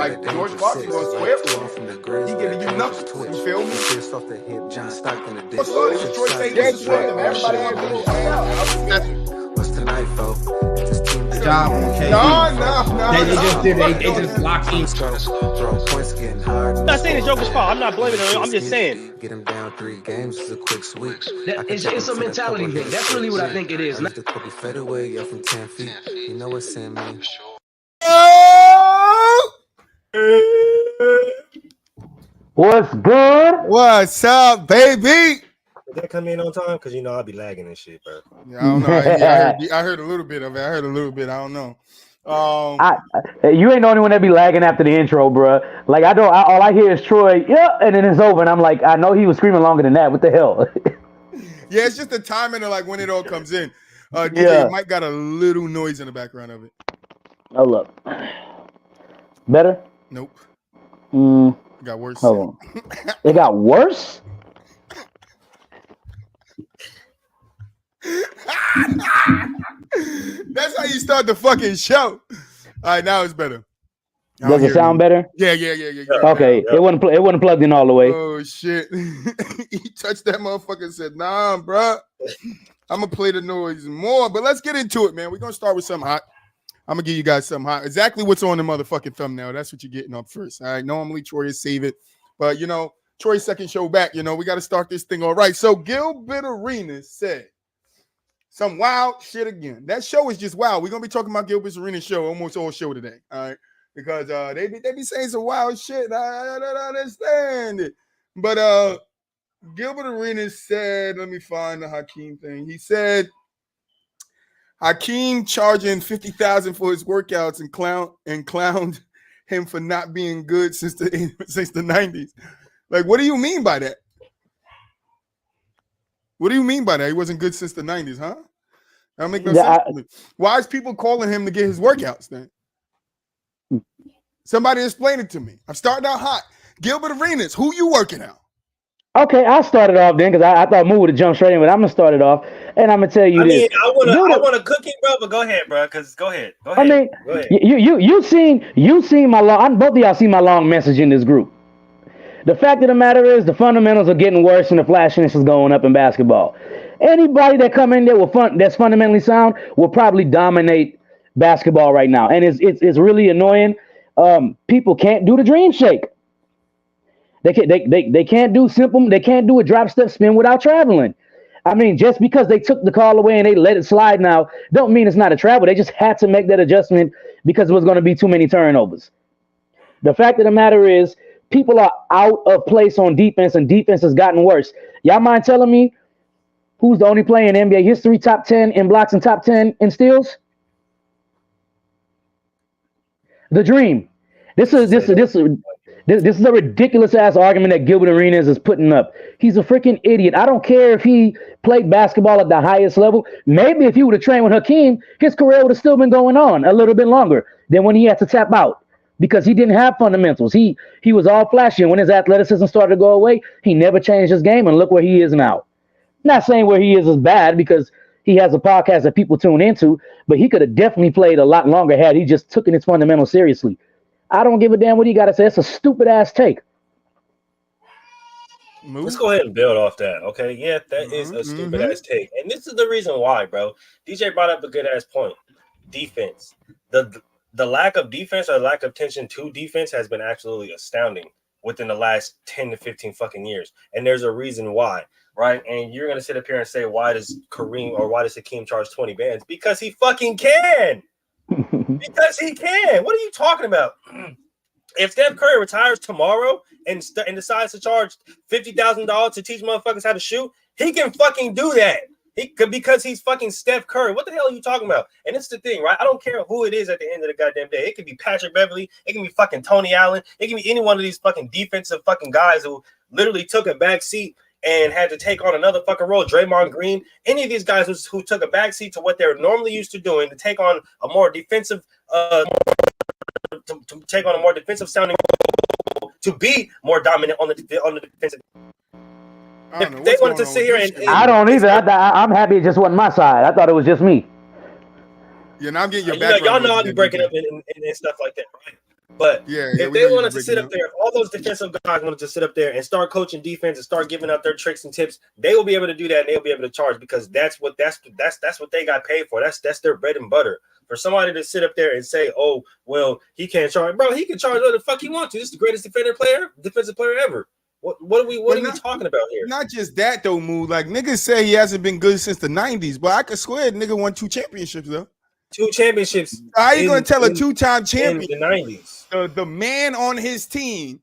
like George Fox is on square. He giving you nothing. You feel me? What's up? Detroit say yes, man. Everybody has a What's tonight, folks? No. They just locked in. I'm not saying it's Joker's fault. I'm not blaming him. I'm just saying. Get him down 3 games is a quick sweep. It's a mentality thing. That's really what I think it is. The Kobe fed away up from 10 feet. You know what's in me. What's good? What's up, baby? Did that come in on time? Because, you know, I'll be lagging and shit, bro. Yeah, I don't know. I heard a little bit of it. I don't know. You ain't the only one that be lagging after the intro, bro. Like, all I hear is Troy, yeah, and then it's over. And I'm like, I know he was screaming longer than that. What the hell? Yeah, it's just the timing of like when it all comes in. DJ Mike got a little noise in the background of it. Oh, look. Better? Nope. It got worse. Hold on. It got worse? That's how you start the fucking show. All right, now it's better. Does it sound better? Yeah. Okay, yeah. It wasn't plugged in all the way. Oh shit! He touched that motherfucker and said, "Nah, bro, I'm gonna play the noise more." But let's get into it, man. We're gonna start with something hot. I'm gonna give you guys something hot. Exactly what's on the motherfucking thumbnail. That's what you're getting up first. All right. Normally Troy is save it, but you know Troy's second show back. You know we got to start this thing all right. So Gilbert Areanas said some wild shit again. That show is just wild. We're gonna be talking about Gilbert Areanas show almost all show today. All right. Because they be saying some wild shit. I don't understand it. But Gilbert Areanas said, let me find the Hakeem thing. He said Hakeem charging $50,000 for his workouts and clowned him for not being good since the 90s. Like, what do you mean by that? What do you mean by that? He wasn't good since the 90s, huh? That don't make no sense to me. Why is people calling him to get his workouts then? Somebody explain it to me. I'm starting out hot. Gilbert Areanas, who you working out? Okay, I'll start it off then because I thought Muu would have jumped straight in, but I'm gonna start it off and I'm gonna tell you this. I want a cookie, bro, but go ahead, bro. Go ahead. I mean, you seen my long. Both of y'all see my long message in this group. The fact of the matter is, the fundamentals are getting worse and the flashiness is going up in basketball. Anybody that come in there with that's fundamentally sound will probably dominate basketball right now, and it's really annoying. People can't do the dream shake. They can't do simple. They can't do a drop step spin without traveling. I mean, just because they took the call away and they let it slide now, don't mean it's not a travel. They just had to make that adjustment because it was going to be too many turnovers. The fact of the matter is, people are out of place on defense, and defense has gotten worse. Y'all mind telling me who's the only player in NBA history top 10 in blocks and top 10 in steals? The Dream. This is a ridiculous ass argument that Gilbert Areanas is putting up. He's a freaking idiot. I don't care if he played basketball at the highest level. Maybe if he would have trained with Hakeem, his career would have still been going on a little bit longer than when he had to tap out because he didn't have fundamentals. He was all flashy, and when his athleticism started to go away, he never changed his game, and look where he is now. Not saying where he is bad because he has a podcast that people tune into, but he could have definitely played a lot longer had he just taken his fundamentals seriously. I don't give a damn what he got to say. It's a stupid ass take. Let's go ahead and build off that, okay? Yeah, that is a stupid ass take. And this is the reason why, bro. DJ brought up a good ass point. Defense. The lack of defense or lack of attention to defense has been absolutely astounding within the last 10 to 15 fucking years. And there's a reason why, right? And you're going to sit up here and say, why does Hakeem charge 20 bands? Because he fucking can. Because he can. What are you talking about? If Steph Curry retires tomorrow and decides to charge $50,000 to teach motherfuckers how to shoot, he can fucking do that. Because he's fucking Steph Curry. What the hell are you talking about? And it's the thing, right? I don't care who it is at the end of the goddamn day. It could be Patrick Beverly. It can be fucking Tony Allen. It can be any one of these fucking defensive fucking guys who literally took a back seat and had to take on another fucking role. Draymond Green. Any of these guys who took a back seat to what they're normally used to doing to take on a more defensive to take on a more defensive sounding role, to be more dominant on the defensive. If they wanted to sit here and I don't either. I'm happy it just wasn't my side. I thought it was just me. Yeah, now I'm getting your background. Y'all know I'll be breaking up and stuff like that, right? But Yeah, if they wanted to sit up there, if all those defensive guys wanted to sit up there and start coaching defense and start giving out their tricks and tips, they will be able to do that and they'll be able to charge because that's what they got paid for. That's their bread and butter. For somebody to sit up there and say, "Oh, well, he can't charge," bro, he can charge whatever the fuck he wants to. This is the greatest defensive player ever. What are we talking about here? Not just that though, Moo. Like niggas say he hasn't been good since the 90s, but I could swear nigga won 2 championships though. 2 championships. How you gonna tell a 2-time champion in the 90s? The man on his team,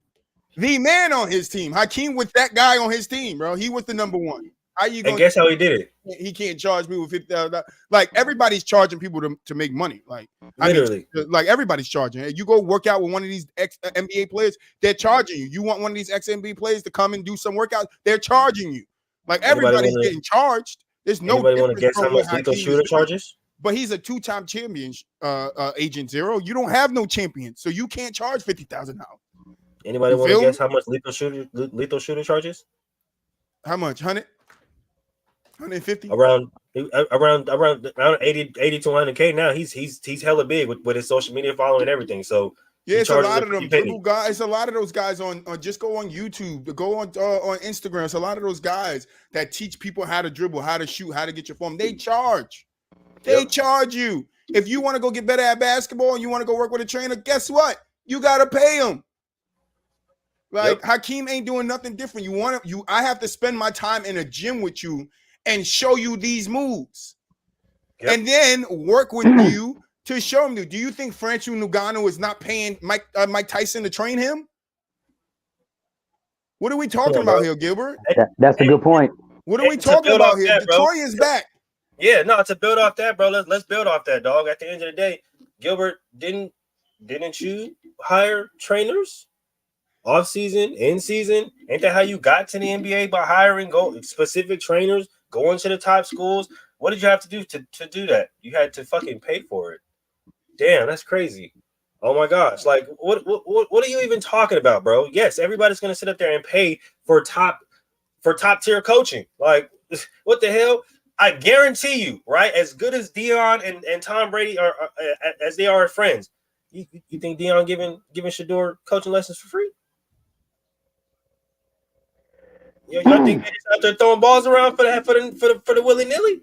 Hakeem with that guy on his team, bro. He was the number one. How you gonna guess how he did it? He can't charge me with $50,000. Like everybody's charging people to make money. Like literally, like everybody's charging. You go work out with one of these ex-NBA players, they're charging you. You want one of these ex-NBA players to come and do some workouts, they're charging you. Like everybody's getting charged. There's no. Anybody want to guess how much Lethal Shooter charges? But he's a 2-time champion, Agent Zero. You don't have no champion, so you can't charge $50,000. Anybody want to guess how much Lethal Shooter charges? How much? 100? 150? Around 80 to 100K now. He's hella big with his social media following and everything. So yeah, it's a lot of them dribble guys. It's a lot of those guys on just go on YouTube, go on Instagram. It's a lot of those guys that teach people how to dribble, how to shoot, how to get your form. They charge. They charge you. If you want to go get better at basketball and you want to go work with a trainer, guess what? You gotta pay him. Like Hakeem ain't doing nothing different. I have to spend my time in a gym with you and show you these moves, and then work with you to show him. Do you think Franchu Ngannou is not paying Mike Tyson to train him? What are we talking about here, Gilbert? That's a good point. What are we talking about here? Detroit is back. Yeah, no, to build off that, bro. Let's build off that, dog. At the end of the day, Gilbert, didn't you hire trainers off season, in season? Ain't that how you got to the NBA, by hiring specific trainers, going to the top schools? What did you have to do to do that? You had to fucking pay for it. Damn, that's crazy. Oh my gosh, like what are you even talking about, bro? Yes, everybody's gonna sit up there and pay for top tier coaching. Like, what the hell? I guarantee you, right? As good as Dion and Tom Brady are as they are friends, you think Dion giving Shador coaching lessons for free? Y'all think they just out there throwing balls around for the willy nilly?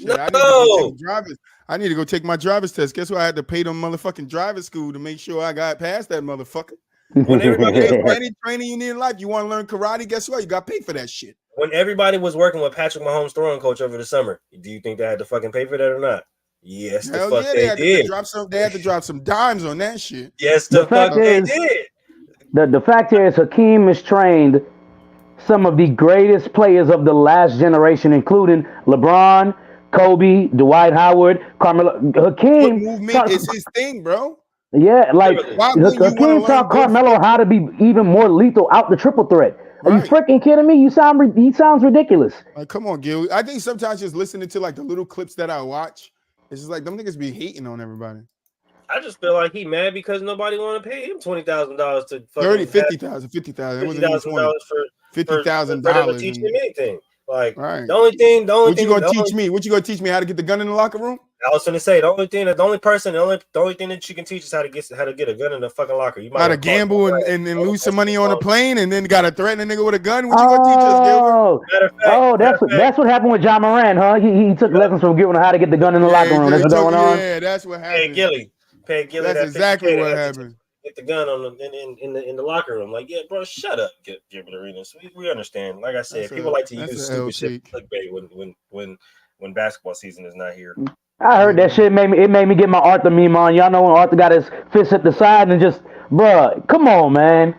No. I need to go take my driver's test. Guess what? I had to pay them motherfucking driver's school to make sure I got past that motherfucker. When everybody any training you need in life, you want to learn karate? Guess what? You got to pay for that shit. When everybody was working with Patrick Mahomes' throwing coach over the summer, do you think they had to fucking pay for that or not? Yes, hell the fuck yeah, they did. They had to drop some dimes on that shit. Yes, the fuck they did. The fact is, Hakeem has trained some of the greatest players of the last generation, including LeBron, Kobe, Dwight Howard, Carmelo. Hakeem movement is his thing, bro. Yeah, like Hakeem taught Carmelo how to be even more lethal out the triple threat. Are you freaking kidding me? He sounds ridiculous. Like, come on, Gil. I think sometimes just listening to like the little clips that I watch, it's just like them niggas be hating on everybody. I just feel like he mad because nobody want to pay him $20,000 to $50,000 $50,000 for $50,000 teach him anything. Like, right. the only thing what you gonna teach me? What you gonna teach me? How to get the gun in the locker room? I was gonna say the only thing that you can teach is how to get a gun in the fucking locker. You might how to gamble and lose some money on a plane and then gotta threaten a nigga with a gun. What you gonna teach us, Gilbert? That's what happened with John Moran, huh? He took lessons from Gilbert on how to get the gun in the locker room. That's what's going on. Yeah, that's what happened. Pay Gilly. That's exactly what happened. Get the gun in the locker room. Like, yeah, bro, shut up, Gilbert Areanas. We understand. Like I said, people like to use stupid shit to clickbait when basketball season is not here. I heard that shit. It made me get my Arthur meme on. Y'all know when Arthur got his fist at the side and just, bruh, come on, man.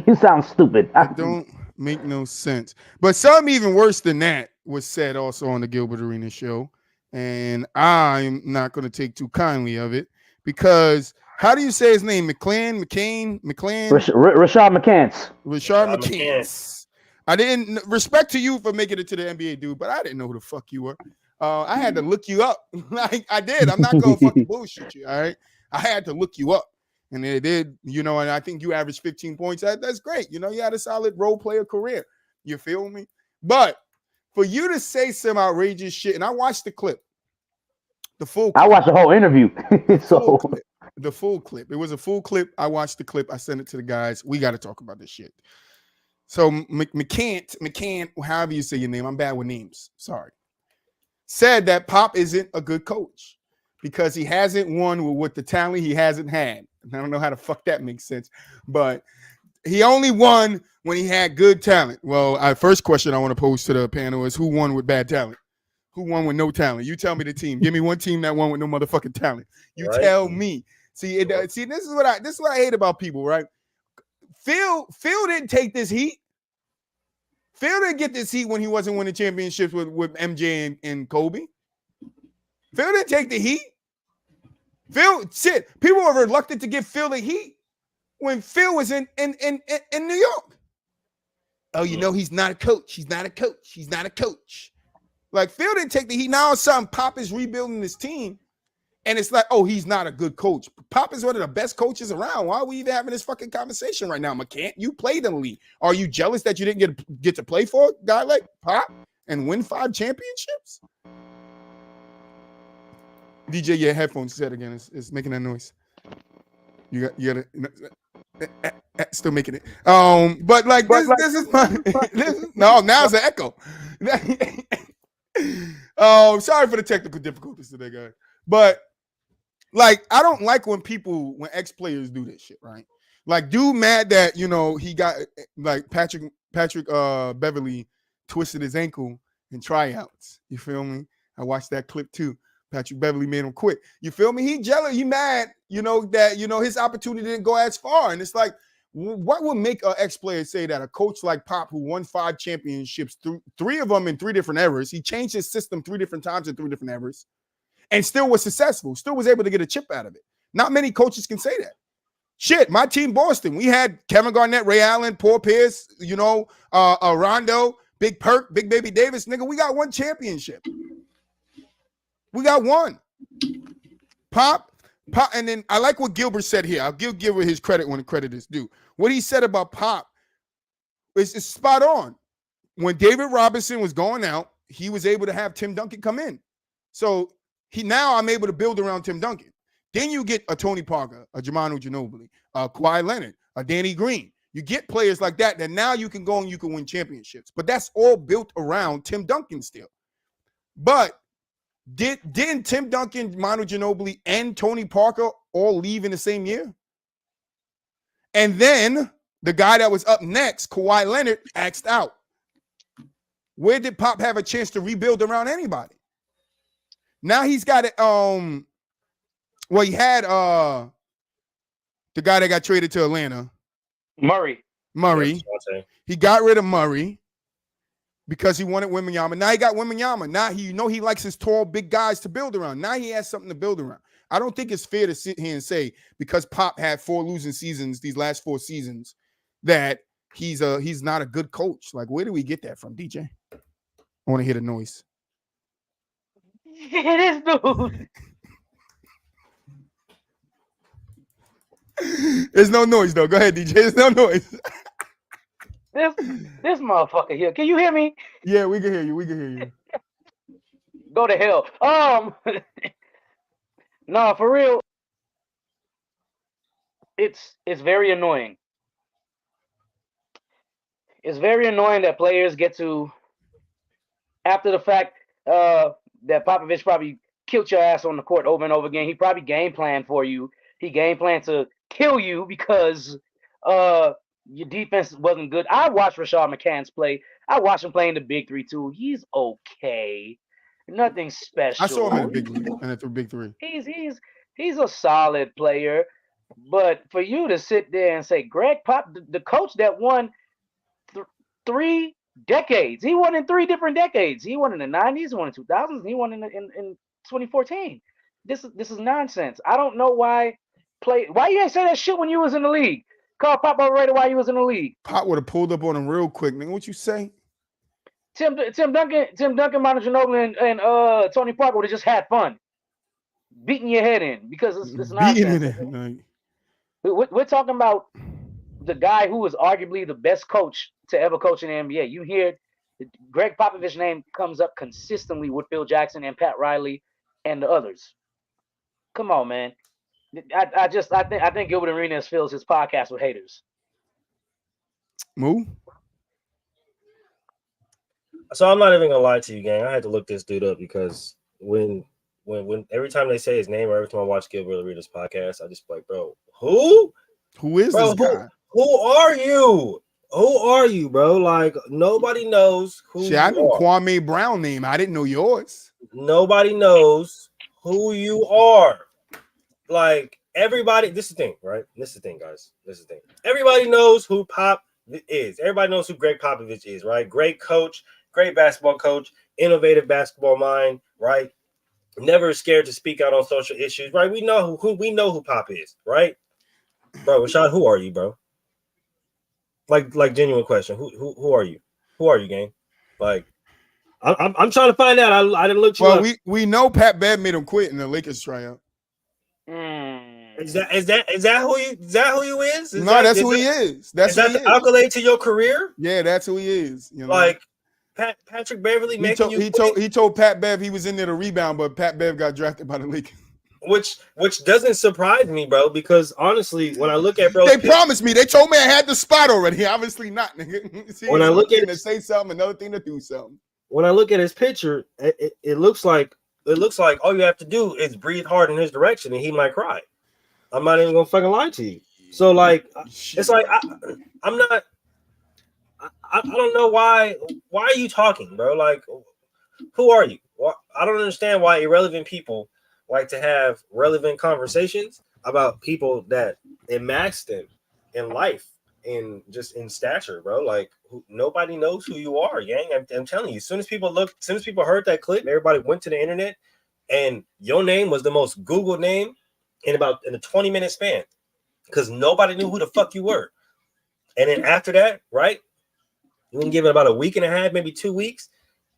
You sound stupid. It don't make no sense. But something even worse than that was said also on the Gilbert Arenas show, and I'm not going to take too kindly of it because how do you say his name? McCant? Rashad McCants. Rashad McCants. I didn't respect to you for making it to the NBA, dude, but I didn't know who the fuck you were. I had to look you up. Like I did. I'm not gonna fucking bullshit you. All right. I had to look you up. And it did, and I think you averaged 15 points. That's great. You had a solid role player career. You feel me? But for you to say some outrageous shit, and I watched the clip. The full clip. I watched the whole interview. So The full clip. It was a full clip. I watched the clip. I sent it to the guys. We got to talk about this shit. So McCant, however you say your name, I'm bad with names. Sorry. Said that Pop isn't a good coach because he hasn't won with the talent he hasn't had. I don't know how the fuck that makes sense, but he only won when he had good talent. Well, our first question I want to pose to the panel is who won with bad talent? Who won with no talent? You tell me the team. Give me one team that won with no motherfucking talent. You tell me. See, this is what I hate about people, right? Phil didn't take this heat. Phil didn't get this heat when he wasn't winning championships with MJ and Kobe. Phil didn't take the heat. People were reluctant to give Phil the heat when Phil was in New York. Oh, you know, he's not a coach. He's not a coach. He's not a coach. Like, Phil didn't take the heat. Now all of a sudden, Pop is rebuilding his team. And it's like, oh, he's not a good coach. Pop is one of the best coaches around. Why are we even having this fucking conversation right now, McCant? You played in the league. Are you jealous that you didn't get to play for a guy like Pop and win 5 championships? DJ, your headphones set again. It's making that noise. You got it. Still making it. But like this is my no. Now it's an echo. Sorry for the technical difficulties today, guys. But like, I don't like when ex-players do this shit, right? Like, dude mad that, you know, he got like Patrick Beverly twisted his ankle in tryouts. You feel me? I watched that clip too. Patrick Beverly made him quit. You feel me? He jealous. He mad, you know, that, you know, his opportunity didn't go as far. And it's like, what would make an ex-player say that a coach like Pop, who won 5 championships, 3 of them in 3 different eras, he changed his system 3 different times in 3 different eras, and still was successful, still was able to get a chip out of it. Not many coaches can say that. Shit, my team, Boston, we had Kevin Garnett, Ray Allen, Paul Pierce, you know, Rondo, Big Perk, Big Baby Davis. Nigga, we got 1 championship. We got 1. Pop, and then I like what Gilbert said here. I'll give Gilbert his credit when the credit is due. What he said about Pop is spot on. When David Robinson was going out, he was able to have Tim Duncan come in. So now I'm able to build around Tim Duncan. Then you get a Tony Parker, a Jumaanu Ginobili, a Kawhi Leonard, a Danny Green. You get players like that now you can go and you can win championships. But that's all built around Tim Duncan still. But didn't Tim Duncan, Manu Ginobili, and Tony Parker all leave in the same year? And then the guy that was up next, Kawhi Leonard, axed out. Where did Pop have a chance to rebuild around anybody? Now he's got it. Well, he had the guy that got traded to Atlanta, Murray. He got rid of Murray because he wanted Wembanyama. Now he got Wembanyama. Now he likes his tall, big guys to build around. Now he has something to build around. I don't think it's fair to sit here and say because Pop had 4 losing seasons these last 4 seasons that he's not a good coach. Like, where do we get that from, DJ? I want to hear the noise. This dude. There's no noise though. Go ahead, DJ. There's no noise. This motherfucker here. Can you hear me? Yeah, we can hear you. We can hear you. Go to hell. No, for real. It's very annoying. It's very annoying that players get to, after the fact, that Popovich probably killed your ass on the court over and over again. He probably game planned for you. He game planned to kill you because your defense wasn't good. I watched Rashad McCants play. I watched him play in the Big 3 too. He's okay. Nothing special. I saw him in the Big League and at the Big 3. He's a solid player. But for you to sit there and say Greg Pop, the coach that won 3 decades, he won in 3 different decades. He won in the 90s, he won in 2000s, and he won in 2014. This is nonsense. I don't know why you ain't say that shit when you was in the league. Call Pop overrated while you was in the league. Pop would have pulled up on him real quick, nigga. What you say? Tim Duncan, Manu Ginobili, and Tony Parker would have just had fun, beating your head in because it's nonsense. We're talking about the guy who was arguably the best coach to ever coach in the NBA. You hear Greg Popovich's name comes up consistently with Phil Jackson and Pat Riley and the others. Come on, man. I think Gilbert Areanas fills his podcast with haters. Muu? So I'm not even gonna lie to you, gang. I had to look this dude up because when every time they say his name or every time I watch Gilbert Areanas podcast, I just like, bro, who? Who is Bro, this guy? who are you? Who are you, bro? Like nobody knows who Shit, I you knew are. Kwame Brown name. I didn't know yours. Nobody knows who you are. Like everybody, this is the thing, right? This is the thing, guys. This is the thing. Everybody knows who Pop is. Everybody knows who Greg Popovich is, right? Great coach, great basketball coach, innovative basketball mind, right? Never scared to speak out on social issues, right? We know who Pop is, right? Bro, Rashad, who are you, bro? Like genuine question. Who are you? Who are you, gang? Like, I'm trying to find out. I didn't look you up. Well, we know Pat Bev made him quit in the Lakers tryout. Is that who you is? That's who he is. That's who he the is. accolade to your career? Yeah, that's who he is. You know? Like Patrick Beverly making you quit? He told Pat Bev he was in there to rebound, but Pat Bev got drafted by the Lakers. Which doesn't surprise me, bro, because honestly, when I look at they promised me. They told me I had the spot already. Obviously not, nigga. See, when I look at to say something, another thing to do something. When I look at his picture, it looks like all you have to do is breathe hard in his direction and he might cry. I'm not even gonna fucking lie to you. So like, it's like I'm not. I don't know why. Why are you talking, bro? Like, who are you? I don't understand why irrelevant people like to have relevant conversations about people that match them in life and just in stature, bro. Like nobody knows who you are, gang. I'm telling you, as soon as people heard that clip, everybody went to the internet and your name was the most Googled name in a 20-minute span because nobody knew who the fuck you were. And then after that, right, you can give it about a week and a half, maybe 2 weeks.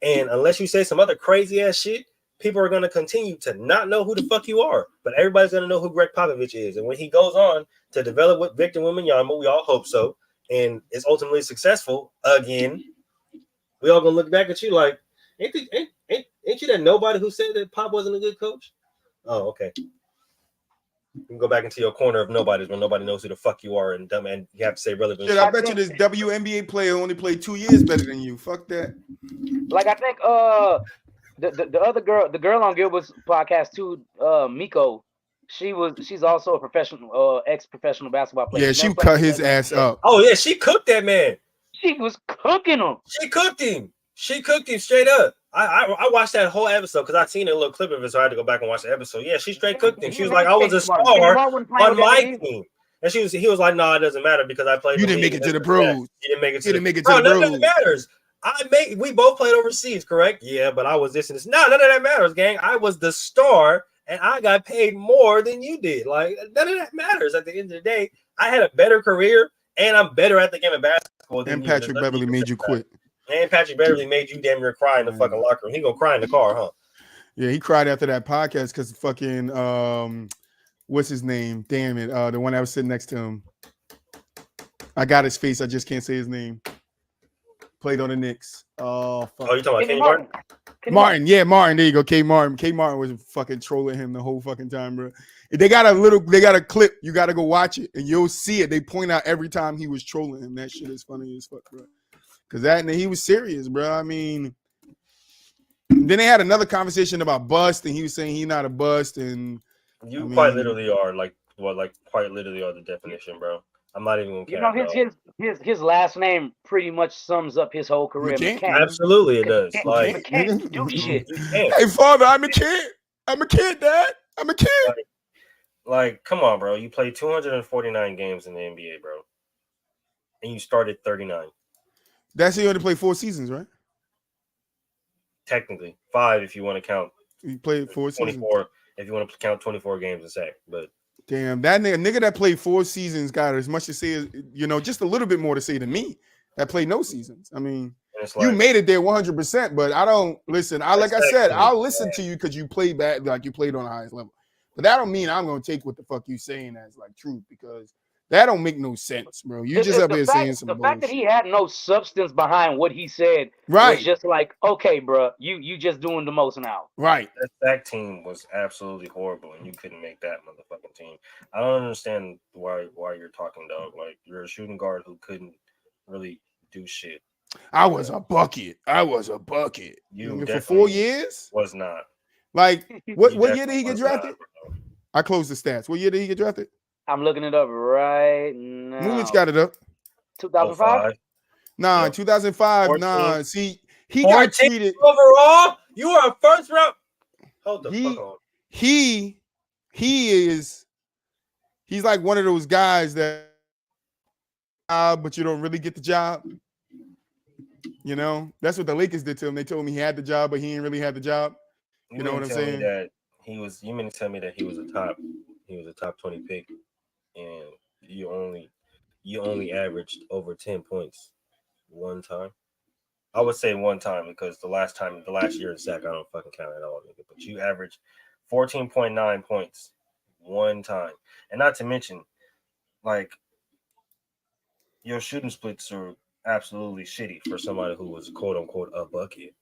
And unless you say some other crazy ass shit, people are going to continue to not know who the fuck you are, but everybody's going to know who Greg Popovich is. And when he goes on to develop with Victor Wembanyama, we all hope so, and is ultimately successful again, we all going to look back at you like, ain't you that nobody who said that Pop wasn't a good coach? Oh, okay. You can go back into your corner of nobodies when nobody knows who the fuck you are, and you have to say relevant shit. I bet you this WNBA player only played 2 years better than you. Fuck that. Like I think the other girl, the girl on Gilbert's podcast too, Miko, she's also a professional ex-professional basketball player. Yeah, she cut his ass up. Oh yeah, she cooked that man. She was cooking him. She cooked him straight up. I watched that whole episode because I seen a little clip of it, so I had to go back and watch the episode. Yeah, she straight cooked him. She was like, I was a star on my team. And he was like, no, it doesn't matter because I played. You didn't make it to the pros. You didn't make it to the pros. None of that matters. We both played overseas, correct? Yeah, but I was this and this. No, none of that matters, gang. I was the star and I got paid more than you did. Like, none of that matters. At the end of the day, I had a better career and I'm better at the game of basketball than and Patrick Beverly made you quit. And Patrick Beverly made you damn near cry in the fucking locker room. He gonna cry in the car, huh? Yeah, he cried after that podcast because fucking what's his name? Damn it, the one that was sitting next to him. I got his face. I just can't say his name. Played on the Knicks. Oh, fuck. Oh, you talking about Kenny Martin? Martin, yeah, Martin. There you go, K. Martin. K. Martin was fucking trolling him the whole fucking time, bro. They got a clip. You got to go watch it, and you'll see it. They point out every time he was trolling him. That shit is funny as fuck, bro. Because he was serious, bro. I mean, then they had another conversation about bust, and he was saying he's not a bust, and quite literally are quite literally are the definition, bro. I'm not even gonna his last name pretty much sums up his whole career. McCant. Absolutely, it does. Like McCant do shit. Hey, father, I'm a kid. I'm a kid, dad. I'm a kid. Like, come on, bro. You played 249 games in the NBA, bro, and you started 39. That's he only played 4 seasons, right? Technically, 5 if you want to count. He played 4 seasons. 24 if you want to count 24 games a sec. But damn, that nigga that played 4 seasons got as much to say as just a little bit more to say than me that played no seasons. I mean, you made it there 100%, but I don't listen. I'll listen to you because you played bad, like you played on the highest level. But that don't mean I'm gonna take what the fuck you saying as like truth because That don't make no sense, bro. You just up here saying some bullshit. The fact that he had no substance behind what he said right. was just like, okay, bro, you just doing the most now. Right. That team was absolutely horrible, and you couldn't make that motherfucking team. I don't understand why you're talking, dog. Like, you're a shooting guard who couldn't really do shit. I was a bucket. You for 4 years? Was not. Like, what year did he get drafted? I closed the stats. What year did he get drafted? I'm looking it up right now. Moolich got it up. 2005? Nah, 2005. 14. Nah, see, he got treated overall. You are a first round. Hold the fuck on. He's like one of those guys that, but you don't really get the job. You know, that's what the Lakers did to him. They told me he had the job, but he didn't really have the job. You know what I'm saying? You mean to tell me that he was a top 20 pick, and you only averaged over 10 points one time? I would say one time, because the last year in sack, I don't fucking count at all, nigga. But you averaged 14.9 points one time, and not to mention, like, your shooting splits are absolutely shitty for somebody who was quote unquote a bucket.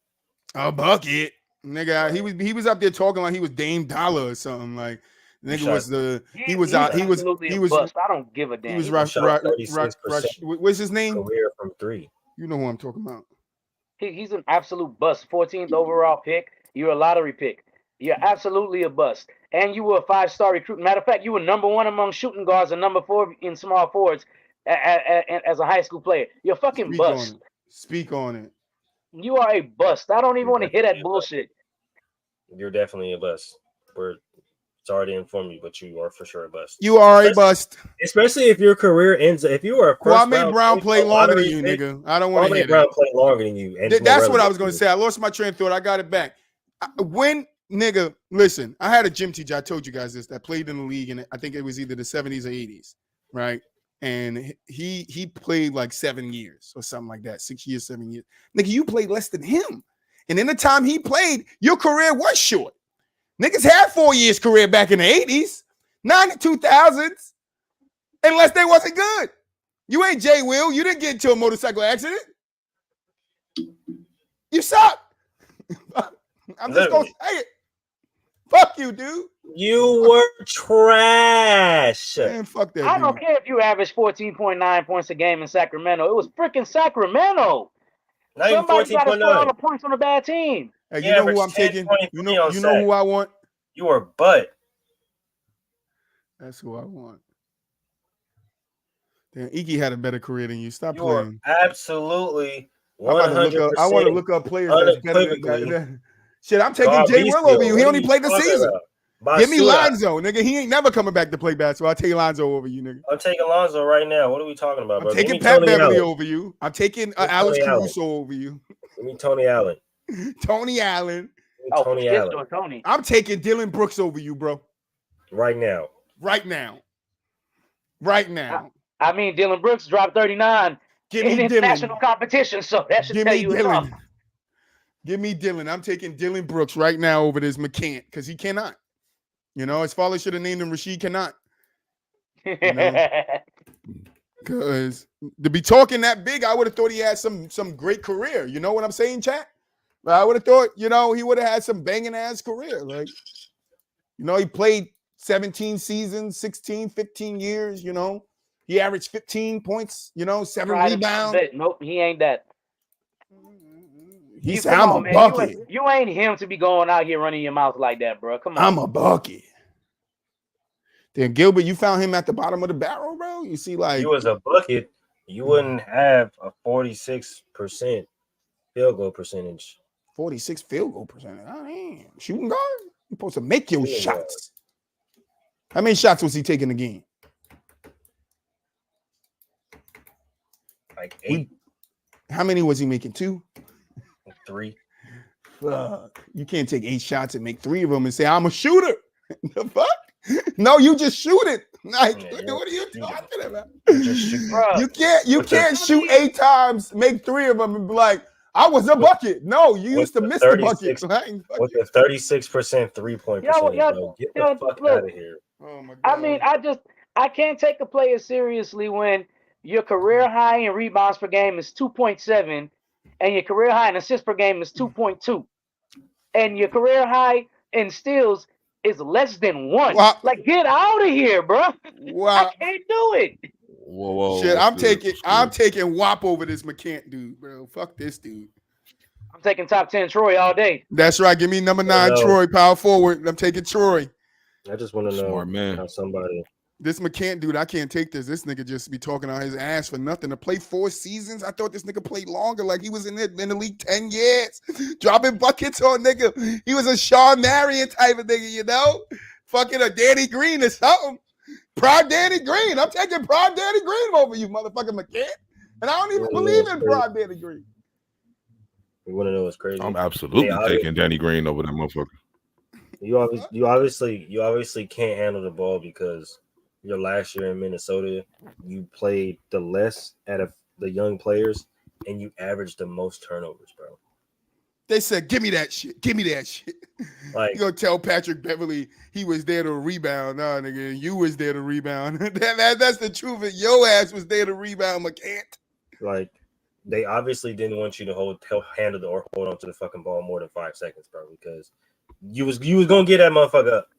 A bucket, nigga. He was up there talking like he was Dame Dollar or something. Like, nigga he was bust. I don't give a damn. He was rush. What's his name? Career from 3. You know who I'm talking about. He's an absolute bust. 14th overall pick. You're a lottery pick. You're absolutely a bust. And you were a 5-star recruit. Matter of fact, you were number 1 among shooting guards and number 4 in small forwards as a high school player. You're a fucking bust. Speak on it. You are a bust. I don't even want to hear that bullshit. You're definitely a bust. We're sorry to inform you, but you are for sure a bust. You are a bust. Especially if your career ends. If you were a first Kwame Brown played longer than you, nigga. I don't want to hear Brown that. played longer than you. And that's what I was going to say. I lost my train of thought. I got it back. Nigga, listen, I had a gym teacher. I told you guys this, that played in the league, and I think it was either the 70s or 80s, right? And he played like 7 years or something like that. 6 years, 7 years. Nigga, you played less than him. And in the time he played, your career was short. Niggas had 4 years career back in the 80s, 2000s, unless they wasn't good. You ain't Jay Will. You didn't get into a motorcycle accident. You suck. I'm just going to say it. Fuck you, dude. You were trash. Man, fuck that. I don't care if you average 14.9 points a game in Sacramento. It was freaking Sacramento. Not even 14.9. Got to score all the points on a bad team. Hey, you know who I'm taking? You know who I want? You are butt. That's who I want. Damn, Iggy had a better career than you. Stop you playing. Absolutely. 100%. I want to look up players that's better than that. Shit, I'm taking Jay Will over you. He only played the season. Give me Lonzo, nigga. He ain't never coming back to play basketball. I'll take Lonzo over you, nigga. I'm taking Lonzo right now. What are we talking about, bro? I'm taking Pat Beverly over you. I'm taking Alex Caruso over you. Give me Tony Allen. Tony Allen. Tony Allen. I'm taking Dylan Brooks over you, bro. Right now. Right now. Right now. I mean, Dylan Brooks dropped 39 in international competition, so that should tell you enough. Give me Dylan. I'm taking Dylan Brooks right now over this McCant because he cannot. You know, his father should have named him Rasheed Cannot. Because to be talking that big, I would have thought he had some great career. You know what I'm saying, chat? I would have thought, you know, he would have had some banging ass career. Like, you know, he played 17 seasons, 16, 15 years, you know. He averaged 15 points, you know, 7 rebounds. Nope, he ain't that. He said, I'm a bucket. You ain't him to be going out here running your mouth like that, bro. Come on. I'm a bucket. Then Gilbert, you found him at the bottom of the barrel, bro? You see, like, he was a bucket. You wouldn't have a 46% field goal percentage. 46 field goal percentage. Oh, damn. Shooting guard? You're supposed to make your shots. How many shots was he taking a game? Like 8. How many was he making? 2? 3. Fuck. You can't take 8 shots and make 3 of them and say, I'm a shooter. The fuck? No, you just shoot it. Like, what are you talking about? You can't shoot 8 times, make 3 of them, and be like, I was a bucket. No, you used to miss the bucket. With a 36% 3-point percentage. Get the fuck out of here. Oh my God. I mean, I can't take a player seriously when your career high in rebounds per game is 2.7 and your career high in assists per game is 2.2 and your career high in steals is less than 1. Wow. Like, get out of here, bro. Wow. I can't do it. Whoa, Shit, I'm taking WAP over this McCant dude, bro. Fuck this dude. I'm taking top 10 Troy all day. That's right. Give me number 9 Troy, power forward. I'm taking Troy. I just want to know Smart man. how somebody. This McCant dude, I can't take this. This nigga just be talking on his ass for nothing. To play 4 seasons, I thought this nigga played longer. Like he was in the league 10 years, dropping buckets on nigga. He was a Sean Marion type of nigga, you know, fucking a Danny Green or something. Prime Danny Green. I'm taking Prime Danny Green over you, motherfucking McCant. And I don't even believe in Prime Danny Green. You want to know what's crazy? I'm absolutely taking Danny Green over that motherfucker. You obviously can't handle the ball because your last year in Minnesota, you played the less out of the young players, and you averaged the most turnovers, bro. They said, "Give me that shit. Give me that shit." Like you gonna tell Patrick Beverly he was there to rebound? Nah, nigga, you was there to rebound. That's the truth. Your ass was there to rebound, McCant. Like they obviously didn't want you to hold on to the fucking ball more than 5 seconds, bro, because you was gonna get that motherfucker up.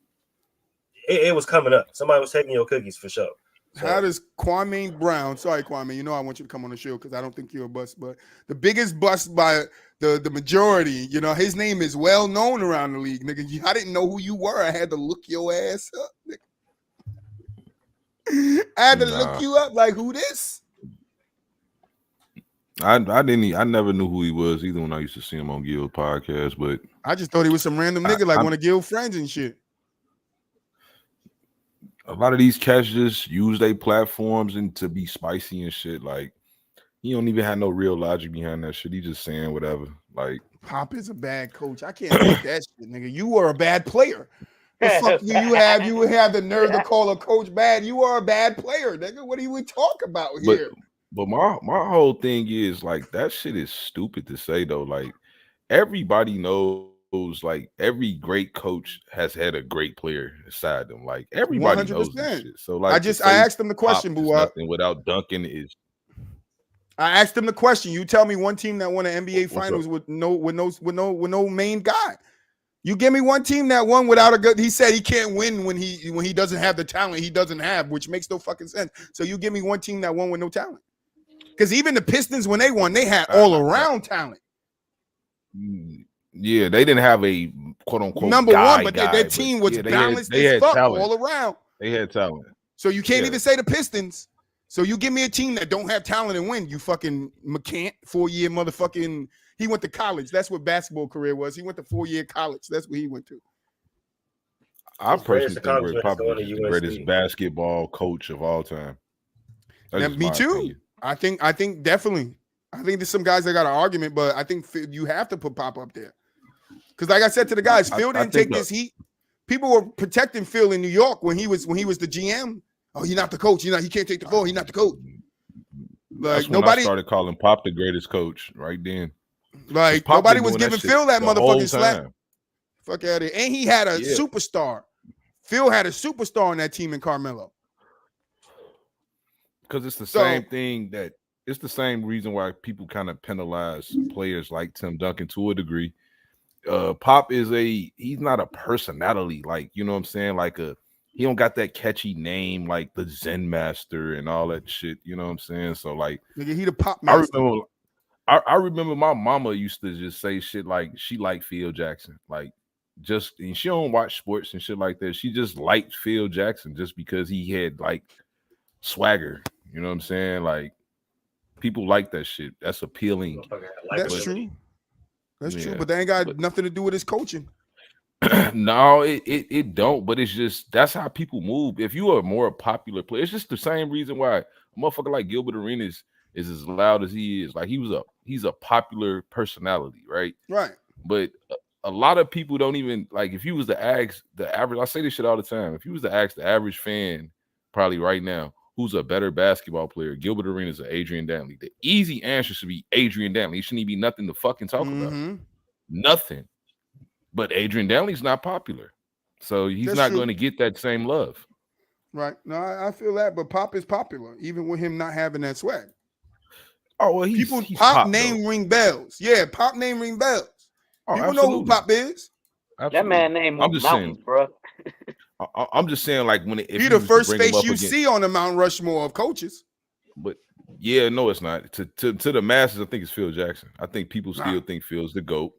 It was coming up. Somebody was taking your cookies for sure. So, how does Kwame Brown? Sorry, Kwame. You know I want you to come on the show because I don't think you're a bust, but the biggest bust by the majority. You know his name is well known around the league, nigga. I didn't know who you were. I had to look your ass up, nigga. I had to look you up. Like who this? I never knew who he was either when I used to see him on Gil's podcast, but I just thought he was some random nigga like one of Gil's friends and shit. A lot of these cats just use their platforms and to be spicy and shit. Like he don't even have no real logic behind that shit. He just saying whatever. Like Pop is a bad coach. I can't take that shit, nigga. You were a bad player. The fuck do you have? You have the nerve to call a coach bad. You are a bad player, nigga. What do we talk about here? But my whole thing is like that shit is stupid to say though. Like everybody knows, like every great coach has had a great player beside them. Like everybody 100%. Knows this shit. So like I asked them the question, Boowop. Without Duncan is. I asked him the question. You tell me one team that won an NBA Finals with no main guy. You give me one team that won without a good. He said he can't win when he doesn't have the talent he doesn't have, which makes no fucking sense. So you give me one team that won with no talent. Because even the Pistons, when they won, they had all around talent. Yeah, they didn't have a quote unquote number one, but their team was balanced as fuck all around. They had talent. So you can't even say the Pistons. So you give me a team that don't have talent and win. You fucking McCant, 4-year motherfucking. He went to college. That's what basketball career was. He went to 4-year college. That's what he went to. I personally think Greg Popovich is the greatest basketball coach of all time. Me too. Opinion. I think definitely. I think there's some guys that got an argument, but I think you have to put Pop up there. Because like I said to the guys, Phil didn't take this heat. People were protecting Phil in New York when he was the GM. Oh, he's not the coach. He can't take the ball. He's not the coach. Like nobody started calling Pop the greatest coach right then. Like nobody was giving Phil that motherfucking slap. Fuck out of here. And he had a superstar. Phil had a superstar on that team in Carmelo. Because it's the same thing that it's the same reason why people kind of penalize players like Tim Duncan to a degree. Pop is he's not a personality, like, you know what I'm saying? Like he don't got that catchy name like the Zen Master and all that shit, you know what I'm saying? So like nigga, he the Pop master. I remember my mama used to just say shit like she liked Phil Jackson. Like and she don't watch sports and shit like that. She just liked Phil Jackson just because he had like swagger. You know what I'm saying? Like people like that shit. That's appealing. That's true. That's true. But they ain't got nothing to do with his coaching. No, it don't. But it's just that's how people move. If you are a more popular player, it's just the same reason why a motherfucker like Gilbert Areanas is as loud as he is. Like he's a popular personality, right? Right. But a lot of people don't even like. If you was to ask the average, I say this shit all the time. If you was to ask the average fan, probably right now, who's a better basketball player, Gilbert Arenas or Adrian Dantley? The easy answer should be Adrian Dantley. It shouldn't even be nothing to fucking talk about. Nothing. But Adrian Dantley's not popular. So he's not going to get that same love. Right. No, I feel that, but Pop is popular, even with him not having that swag. Oh well, he's Pop Pop, name though. ring bells. Yeah, Pop name ring bells. Oh, People know who absolutely. Pop is. That Absolutely. man name I'm moved just mountains, saying. bro. I'm just saying, like if He you the was to first bring him face up you again, see on the Mount Rushmore of coaches. but yeah, no, it's not. To the masses, I think it's Phil Jackson. I think people still Nah. think Phil's the GOAT.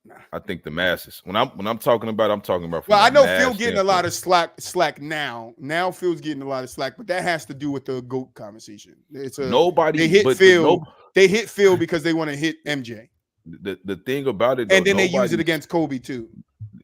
Nah. I think the masses. When I'm talking about, I'm talking about. Well, I know Phil getting a lot of slack now. Now Phil's getting a lot of slack, but that has to do with the GOAT conversation. It's nobody. They hit but Phil. They hit Phil because they want to hit MJ. The thing about it, though, And then they use it against Kobe too.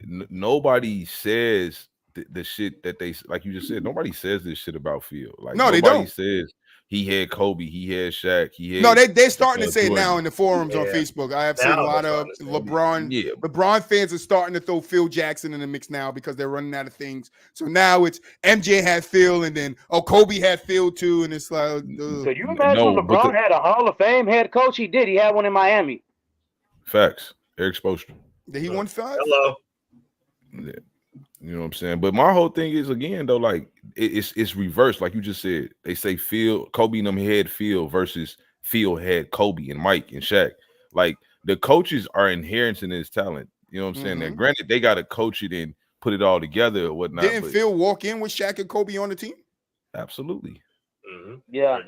Nobody says the shit that they, like you just said. Nobody says this shit about Phil. Like No, they nobody don't. says he had Kobe, he had Shaq, he had. No, they're starting to say it Jordan. now in the forums on Yeah. Facebook. I have seen Now a lot they're of starting to say LeBron. LeBron fans are starting to throw Phil Jackson in the mix now because they're running out of things. So now it's MJ had Phil, and then Kobe had Phil too, and it's like. Could you imagine No, when but LeBron had a Hall of Fame head coach? He did. He had one in Miami. Facts. Eric Spoelstra. Did he won 5? Hello. Yeah. You know what I'm saying? But my whole thing is, again, though, like it's reversed. Like you just said, they say Kobe and them had Phil versus Phil had Kobe and Mike and Shaq. Like the coaches are inheriting his talent. You know what I'm saying? Now, granted, they got to coach it and put it all together or whatnot. Didn't Phil walk in with Shaq and Kobe on the team? Absolutely. Mm-hmm. Yeah.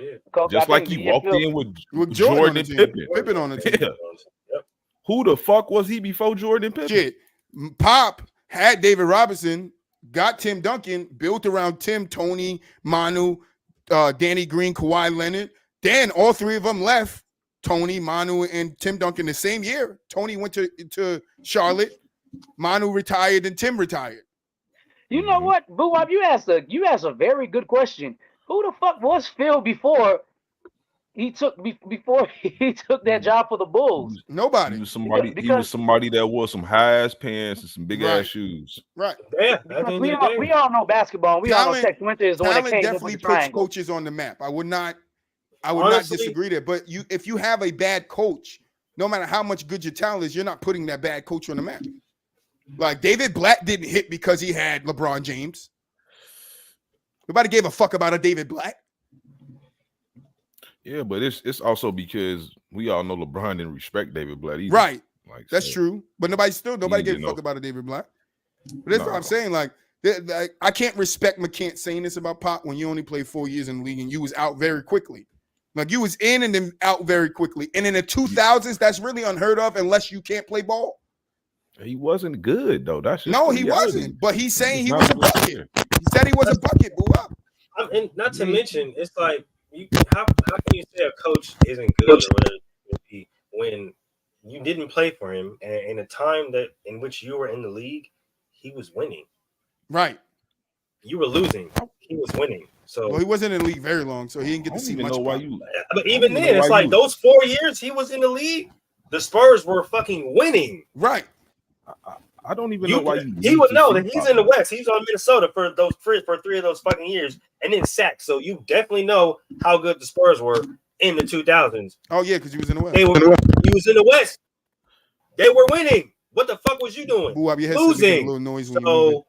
Just like he walked in with Jordan and Pippen. Pippen on the team. Yeah. Yep. Who the fuck was he before Jordan and Pippen? Shit. Pop had David Robinson, got Tim Duncan, built around Tim, Tony, Manu, Danny Green, Kawhi Leonard. Then all three of them left, Tony, Manu, and Tim Duncan the same year. Tony went to Charlotte, Manu retired, and Tim retired. You know what, Boowop? You asked a very good question. Who the fuck was Phil before he took that job for the Bulls? Nobody. He was somebody that wore some high ass pants and some big ass shoes. Right. Yeah. We all know basketball. We all know Tex Winter is the one that came up definitely with the puts triangle. coaches on the map. I would not Honestly, disagree there. But if you have a bad coach, no matter how much good your talent is, you're not putting that bad coach on the map. Like David Blatt didn't hit because he had LeBron James. Nobody gave a fuck about a David Blatt. Yeah, but it's also because we all know LeBron didn't respect David Blatt either. Right. Like, That's true. But nobody gave a fuck about a David Blatt. But that's what I'm saying. Like, I can't respect McCant saying this about Pop when you only played 4 years in the league and you was out very quickly. Like you was in and then out very quickly. And in the 2000s, that's really unheard of unless you can't play ball. He wasn't good though. That's just no, he wasn't. But he's saying he was a bucket. He said he was a bucket. Boo up. And not to mention, it's like how can you say a coach isn't good or whatever it be when you didn't play for him, and in a time that in which you were in the league, he was winning. Right. You were losing. He was winning. So well, he wasn't in the league very long, so he didn't get to see much. But even then, it's like those 4 years he was in the league, the Spurs were fucking winning. Right. I don't even know why he would know that he's in the West. He's on Minnesota for 3 of those fucking years, and then sacked. So you definitely know how good the Spurs were in the 2000s. Oh yeah, because he was in the West. He was in the West. They were winning. What the fuck was you doing? Boo, your losing. A little noise when so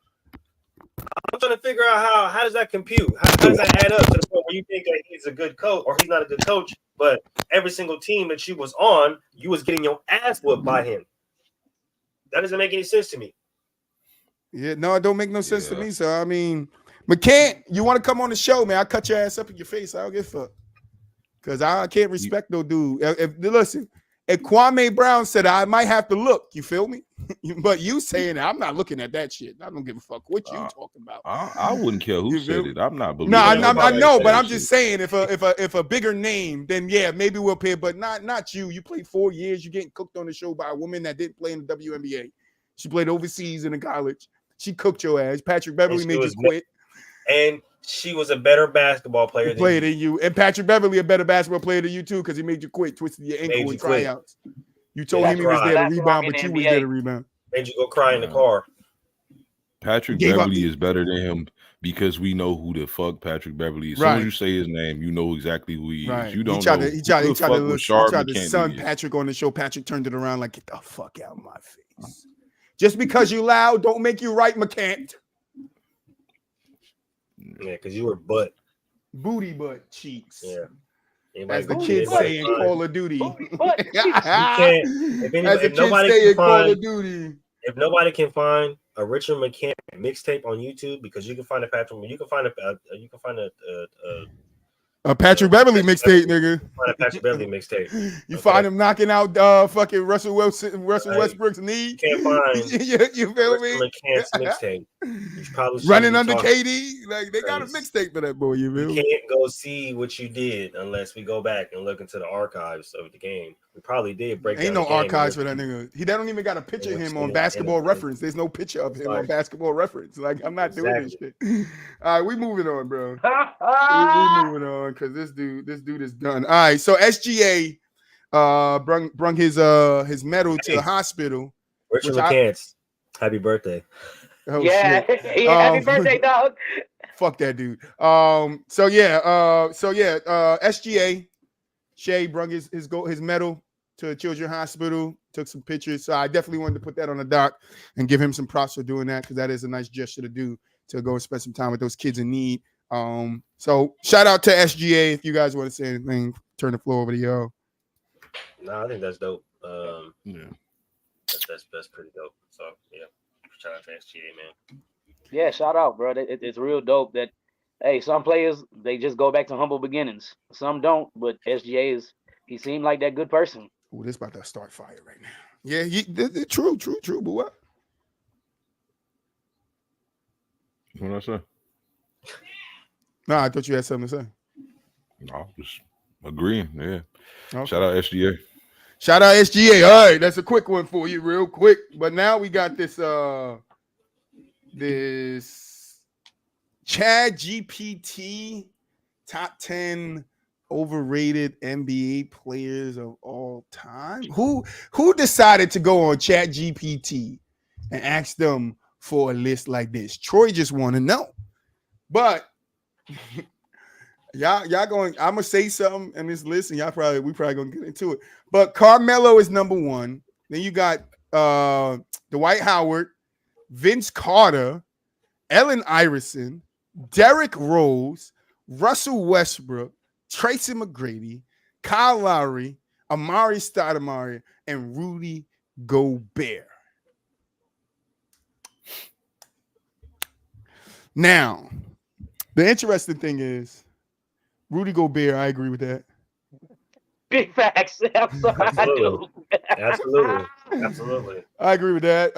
I'm trying to figure out how does that compute? How does that add up to the point where you think that he's a good coach or he's not a good coach, but every single team that you was on, you was getting your ass whooped by him. That doesn't make any sense to me. Yeah, no, it don't make no sense to me. So I mean, McCant, you want to come on the show, man? I'll cut your ass up in your face. I don't give a fuck. Because I can't respect no dude. Listen, if Kwame Brown said I might have to look, you feel me? But you saying that, I'm not looking at that shit. I don't give a fuck what you talking about. I wouldn't care who said it. I'm not believing. No, I know, but I'm just saying if a bigger name, then yeah, maybe we'll pay. But not you. You played 4 years. You're getting cooked on the show by a woman that didn't play in the WNBA. She played overseas in a college. She cooked your ass. Patrick Beverly made you quit. And she was a better basketball player than you. And Patrick Beverly a better basketball player than you too, because he made you quit, twisted your ankle in tryouts. You told him he was there to rebound, but you was there to rebound. Made you go cry in the car. Patrick Beverly is better than him because we know who the fuck Patrick Beverly is. As soon as you say his name, you know exactly who he is. You don't know. He tried to son Patrick on the show. Patrick turned it around like, get the fuck out of my face. Just because you loud, don't make you right, McCant. Yeah, because you were booty butt cheeks. Yeah. As the kids say in Call of Duty. If nobody can find a Richard McCant mixtape on YouTube, because you can find a Patrick Beverly mixtape, nigga. Find a Patrick Beverly mixtape. You find him knocking out fucking Russell Westbrook's knee. You can't find you feel me? McCant's mixtape. Running under KD, like they got a mixtape for that boy. You feel me? Can't go see what you did unless we go back and look into the archives of the game. We probably did break. Ain't no archives for that nigga. They don't even got a picture of him on Basketball Reference. There's no picture of him on Basketball Reference. Like I'm not doing this shit. All right, we moving on, bro. we moving on because this dude is done. All right, so SGA brung his medal to the hospital. Richard McCants, happy birthday. Oh, yeah, happy birthday, dog. Fuck that dude. SGA Shay brung his medal to a children's hospital, took some pictures. So I definitely wanted to put that on the doc and give him some props for doing that, because that is a nice gesture to do, to go and spend some time with those kids in need. So shout out to SGA. If you guys want to say anything, turn the floor over to y'all. No, I think that's dope. That's pretty dope. So yeah, shout out to SGA, man. Yeah, shout out, bro. It's real dope that, hey, some players, they just go back to humble beginnings. Some don't, but SGA he seemed like that good person. Oh, this about to start fire right now. Yeah, true, Boowop. What I say? No, I thought you had something to say. No, just agreeing. Yeah. Okay. Shout out SGA. Shout out SGA. All right, that's a quick one for you, real quick. But now we got this Chatgpt top 10 overrated NBA players of all time. Who decided to go on Chatgpt and ask them for a list like this? Troy just want to know. But y'all going, I'm gonna say something in this list, and we probably gonna get into it. But Carmelo is number one. Then you got Dwight Howard, Vince Carter, Allen Iverson, Derrick Rose, Russell Westbrook, Tracy McGrady, Kyle Lowry, Amari Stoudemire, and Rudy Gobert. Now, the interesting thing is, Rudy Gobert, I agree with that. Big facts. I'm sorry, Absolutely. I agree with that.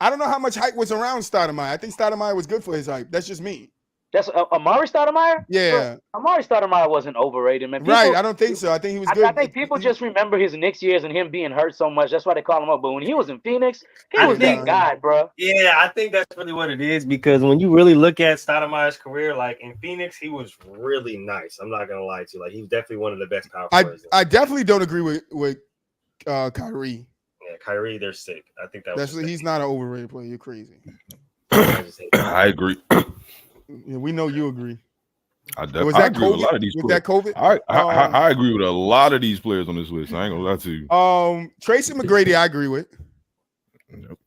I don't know how much hype was around Stoudemire. I think Stoudemire was good for his hype. That's just me. That's Amari Stoudemire? Yeah. Amari Stoudemire wasn't overrated, man. Right. I don't think so. I think he was good. I think people just remember his Knicks years and him being hurt so much. That's why they call him up. But when he was in Phoenix, he was that guy, bro. Yeah, I think that's really what it is, because when you really look at Stoudemire's career, like in Phoenix, he was really nice. I'm not going to lie to you. Like, he was definitely one of the best power players. I definitely don't agree with Kyrie. Yeah, Kyrie, they're sick. I think he's not an overrated player. You're crazy. I agree. Yeah, we know you agree. I agree with a lot of these players. That COVID? I agree with a lot of these players on this list. I ain't gonna lie to you. Tracy McGrady, I agree with.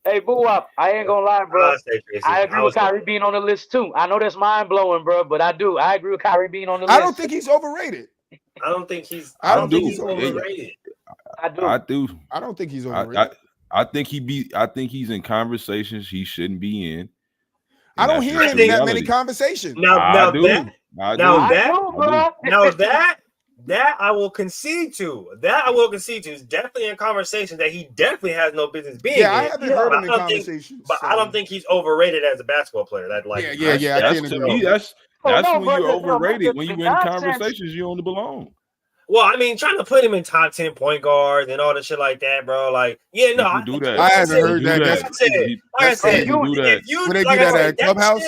Hey, Boowop, I ain't gonna lie, bro. I agree with Kyrie being on the list too. I know that's mind blowing, bro, but I do. I agree with Kyrie being on the list. I don't think he's overrated. I don't think he's overrated. I do. I don't think he's overrated. I think he's in conversations he shouldn't be in. I don't hear him in that many conversations. Now that I will concede to. That I will concede to is definitely a conversation that he definitely has no business being in. I haven't heard him in conversations. I don't think he's overrated as a basketball player. That's when you're overrated. When you're in conversations, you only belong. Well, I mean, trying to put him in top 10 point guards and all the shit like that, bro. Like, yeah, no, I do that. I haven't heard that. Like I said, would they do that at Clubhouse?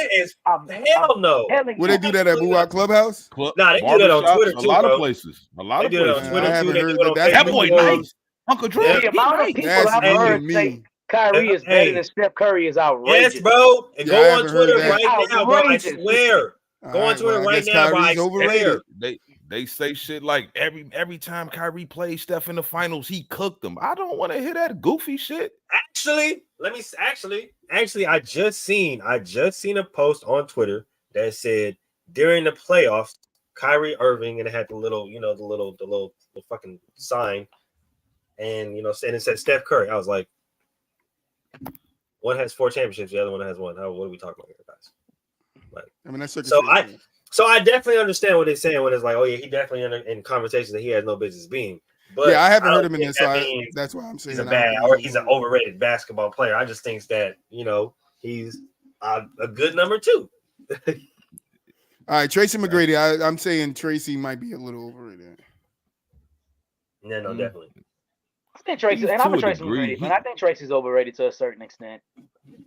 Hell no. Would they do that at Boowop Clubhouse? Nah, they do that on Twitter too, a lot of places. A lot of places. I haven't heard that. That boy nice. Uncle Drew. The amount of people I've heard say Kyrie is better than Steph Curry is outrageous. Yes, bro. And go on Twitter right now, bro. I swear. Go on Twitter right now, bro. I swear. they say shit like every time Kyrie plays Steph in the finals, he cooked them. I don't want to hear that goofy shit. Actually, I just seen a post on Twitter that said during the playoffs, Kyrie Irving, and it had the little fucking sign, and and it said Steph Curry. I was like, one has 4 championships, the other one has 1. What are we talking about here, guys? Like, I mean, that's so I definitely understand what they're saying when it's like, oh yeah, he definitely in conversations that he has no business being. But yeah, I haven't heard him in this, that so that's why I'm saying he's an overrated basketball player. I just think that he's a good number 2. All right, Tracy McGrady. I'm saying Tracy might be a little overrated. Yeah, no, definitely. I think Tracy, and I'm a Tracy McGrady, man. I think Tracy's overrated to a certain extent.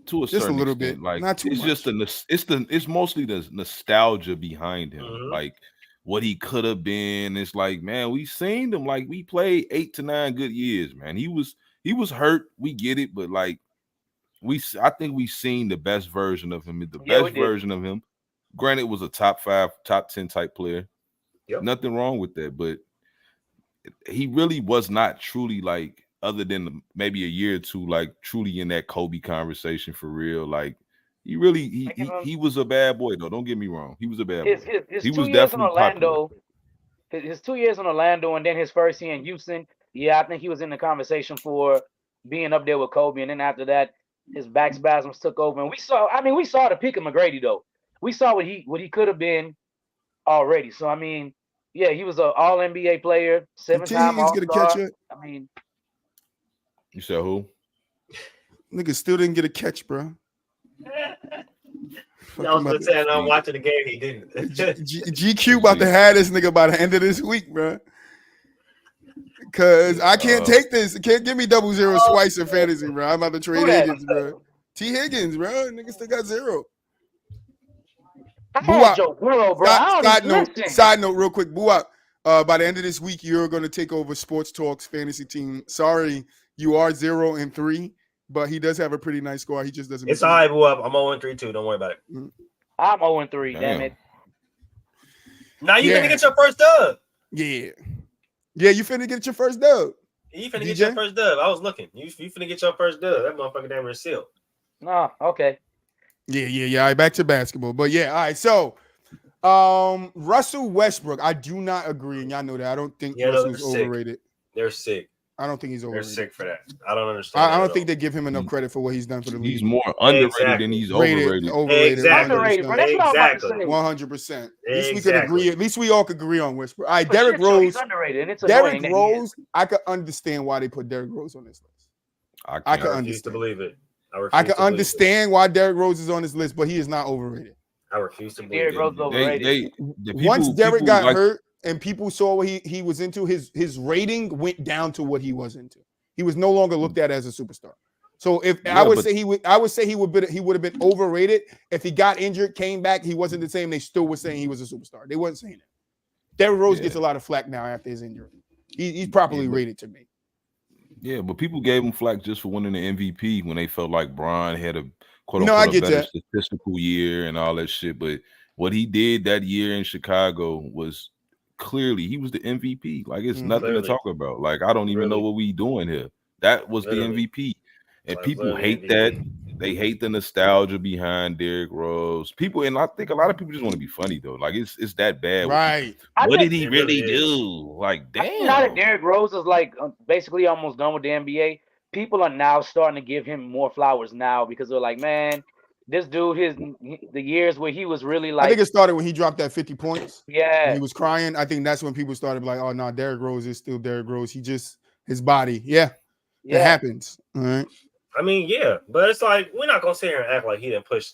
To a just certain a little extent, bit, like not too it's much. It's mostly the nostalgia behind him, Mm-hmm. like what he could have been. It's like, man, we seen him. Like we played 8 to 9 good years, man. He was hurt. We get it, but like I think we seen the best version of him. The best version of him. Granted, was a top 5, top 10 type player. Yep. Nothing wrong with that, but he really was not truly like, other than maybe a year or two, like truly in that Kobe conversation for real. Like he was a bad boy though. Don't get me wrong. He was a bad boy. His he 2 was years in definitely Orlando. popular. His 2 years in Orlando and then his first year in Houston. Yeah, I think he was in the conversation for being up there with Kobe. And then after that, his back spasms took over. And we saw the peak of McGrady though. We saw what he could have been already. So I mean, yeah, he was an All NBA player, 7-time All-Star. I mean, you said who? Nigga still didn't get a catch, bro. I was saying I'm watching the game. He didn't. GQ about to have this nigga by the end of this week, bro. Cause I can't take this. Can't give me 00 twice in fantasy, bro. I'm about to trade Higgins, bro. T. Higgins, bro. Nigga still got 0. Side note, real quick. Boowop, by the end of this week, you're going to take over Sports Talk's fantasy team. Sorry, you are 0-3, but he does have a pretty nice score. He just doesn't. It's all right, Boowop. I'm 0-3 too. Don't worry about it. I'm 0-3. Damn it. Now you finna get your first dub. Yeah, you finna get your first dub. You finna get your first dub. I was looking. You finna get your first dub. That motherfucker damn near sealed. Oh, okay. Yeah. All right, back to basketball. But yeah, all right. So, Russell Westbrook, I do not agree, and y'all know that. I don't think Russell's overrated. They're sick. I don't think he's overrated. They're sick for that. I don't understand. I don't think they give him enough credit for what he's done for the league. He's more underrated than he's overrated. Exactly. 100%. At least we could agree. At least we all could agree on Westbrook. All right, Derrick Rose. He's underrated, and it's Derrick Rose. I could understand why they put Derrick Rose on this list. I could refuse to believe it. I can understand why Derrick Rose is on this list, but he is not overrated. I refuse to believe Derrick Rose is overrated. Once Derrick got hurt and people saw what he was into, his rating went down to what he was into. He was no longer looked at as a superstar. So I would say he would have been overrated if he got injured, came back, he wasn't the same. They still were saying he was a superstar. They weren't saying that. Derrick Rose gets a lot of flack now after his injury. He's properly rated to me. Yeah, but people gave him flack just for winning the MVP when they felt like Bron had a quote-unquote better statistical year and all that shit. But what he did that year in Chicago was clearly he was the MVP. Like it's nothing to talk about. Like I don't even know what we doing here. That was the MVP. And people hate that. They hate the nostalgia behind Derrick Rose. People, and I think a lot of people just want to be funny though. Like it's that bad. Right. What did he really do? Like damn. Now that Derrick Rose is like basically almost done with the NBA, people are now starting to give him more flowers now because they're like, man, this dude, the years where he was really like. I think it started when he dropped that 50 points. Yeah. When he was crying. I think that's when people started like, oh no, Derrick Rose is still Derrick Rose. He just his body. Yeah. It happens. All right. I mean, yeah, but it's like we're not gonna sit here and act like he didn't push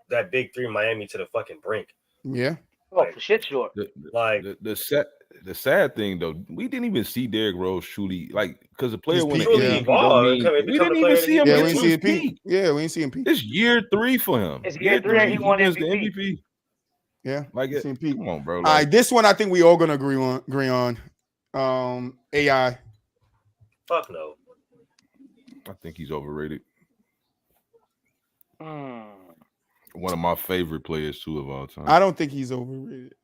that big 3 Miami to the fucking brink. Yeah. Oh, for shit, sure. The sad thing though, we didn't even see Derrick Rose truly because the player went we didn't even see him. Yeah, we didn't see him peak. Yeah, we didn't see him peak. It's year 3 for him. It's year 3 he won the MVP. Yeah, like it. Come on, bro. All right, this one I think we all gonna agree on. AI. Fuck no. I think he's overrated. One of my favorite players too of all time. I don't think he's overrated.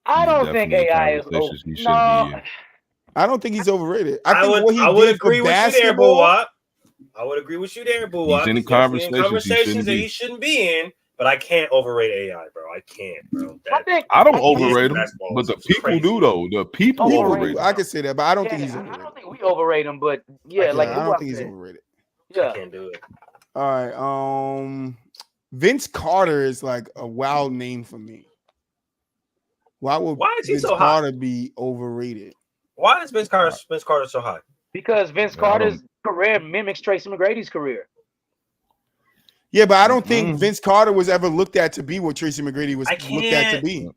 I He's don't think definitely in AI is conversations he shouldn't no. be in. I don't think he's overrated. I think what he I would did agree for with you there, basketball. Boowop. I would agree with you there, Boowop. He's in He's definitely in conversations he shouldn't conversations that be. he shouldn't be in, but I can't overrate AI, bro. I can't, bro. I don't think overrate him, basketball but the is people crazy. do though. The people overrate him. I can say that, but I don't think Yeah, he's I overrated. don't think we overrate him, but yeah, like I who don't I think he's said. overrated. Yeah. I can't do it. All right. Vince Carter is like a wild name for me. Why is he Vince so hot? Carter be overrated? Why is Vince Carter so high? Because Vince Carter's career mimics Tracy McGrady's career. Yeah, but I don't think Vince Carter was ever looked at to be what Tracy McGrady was looked at to be.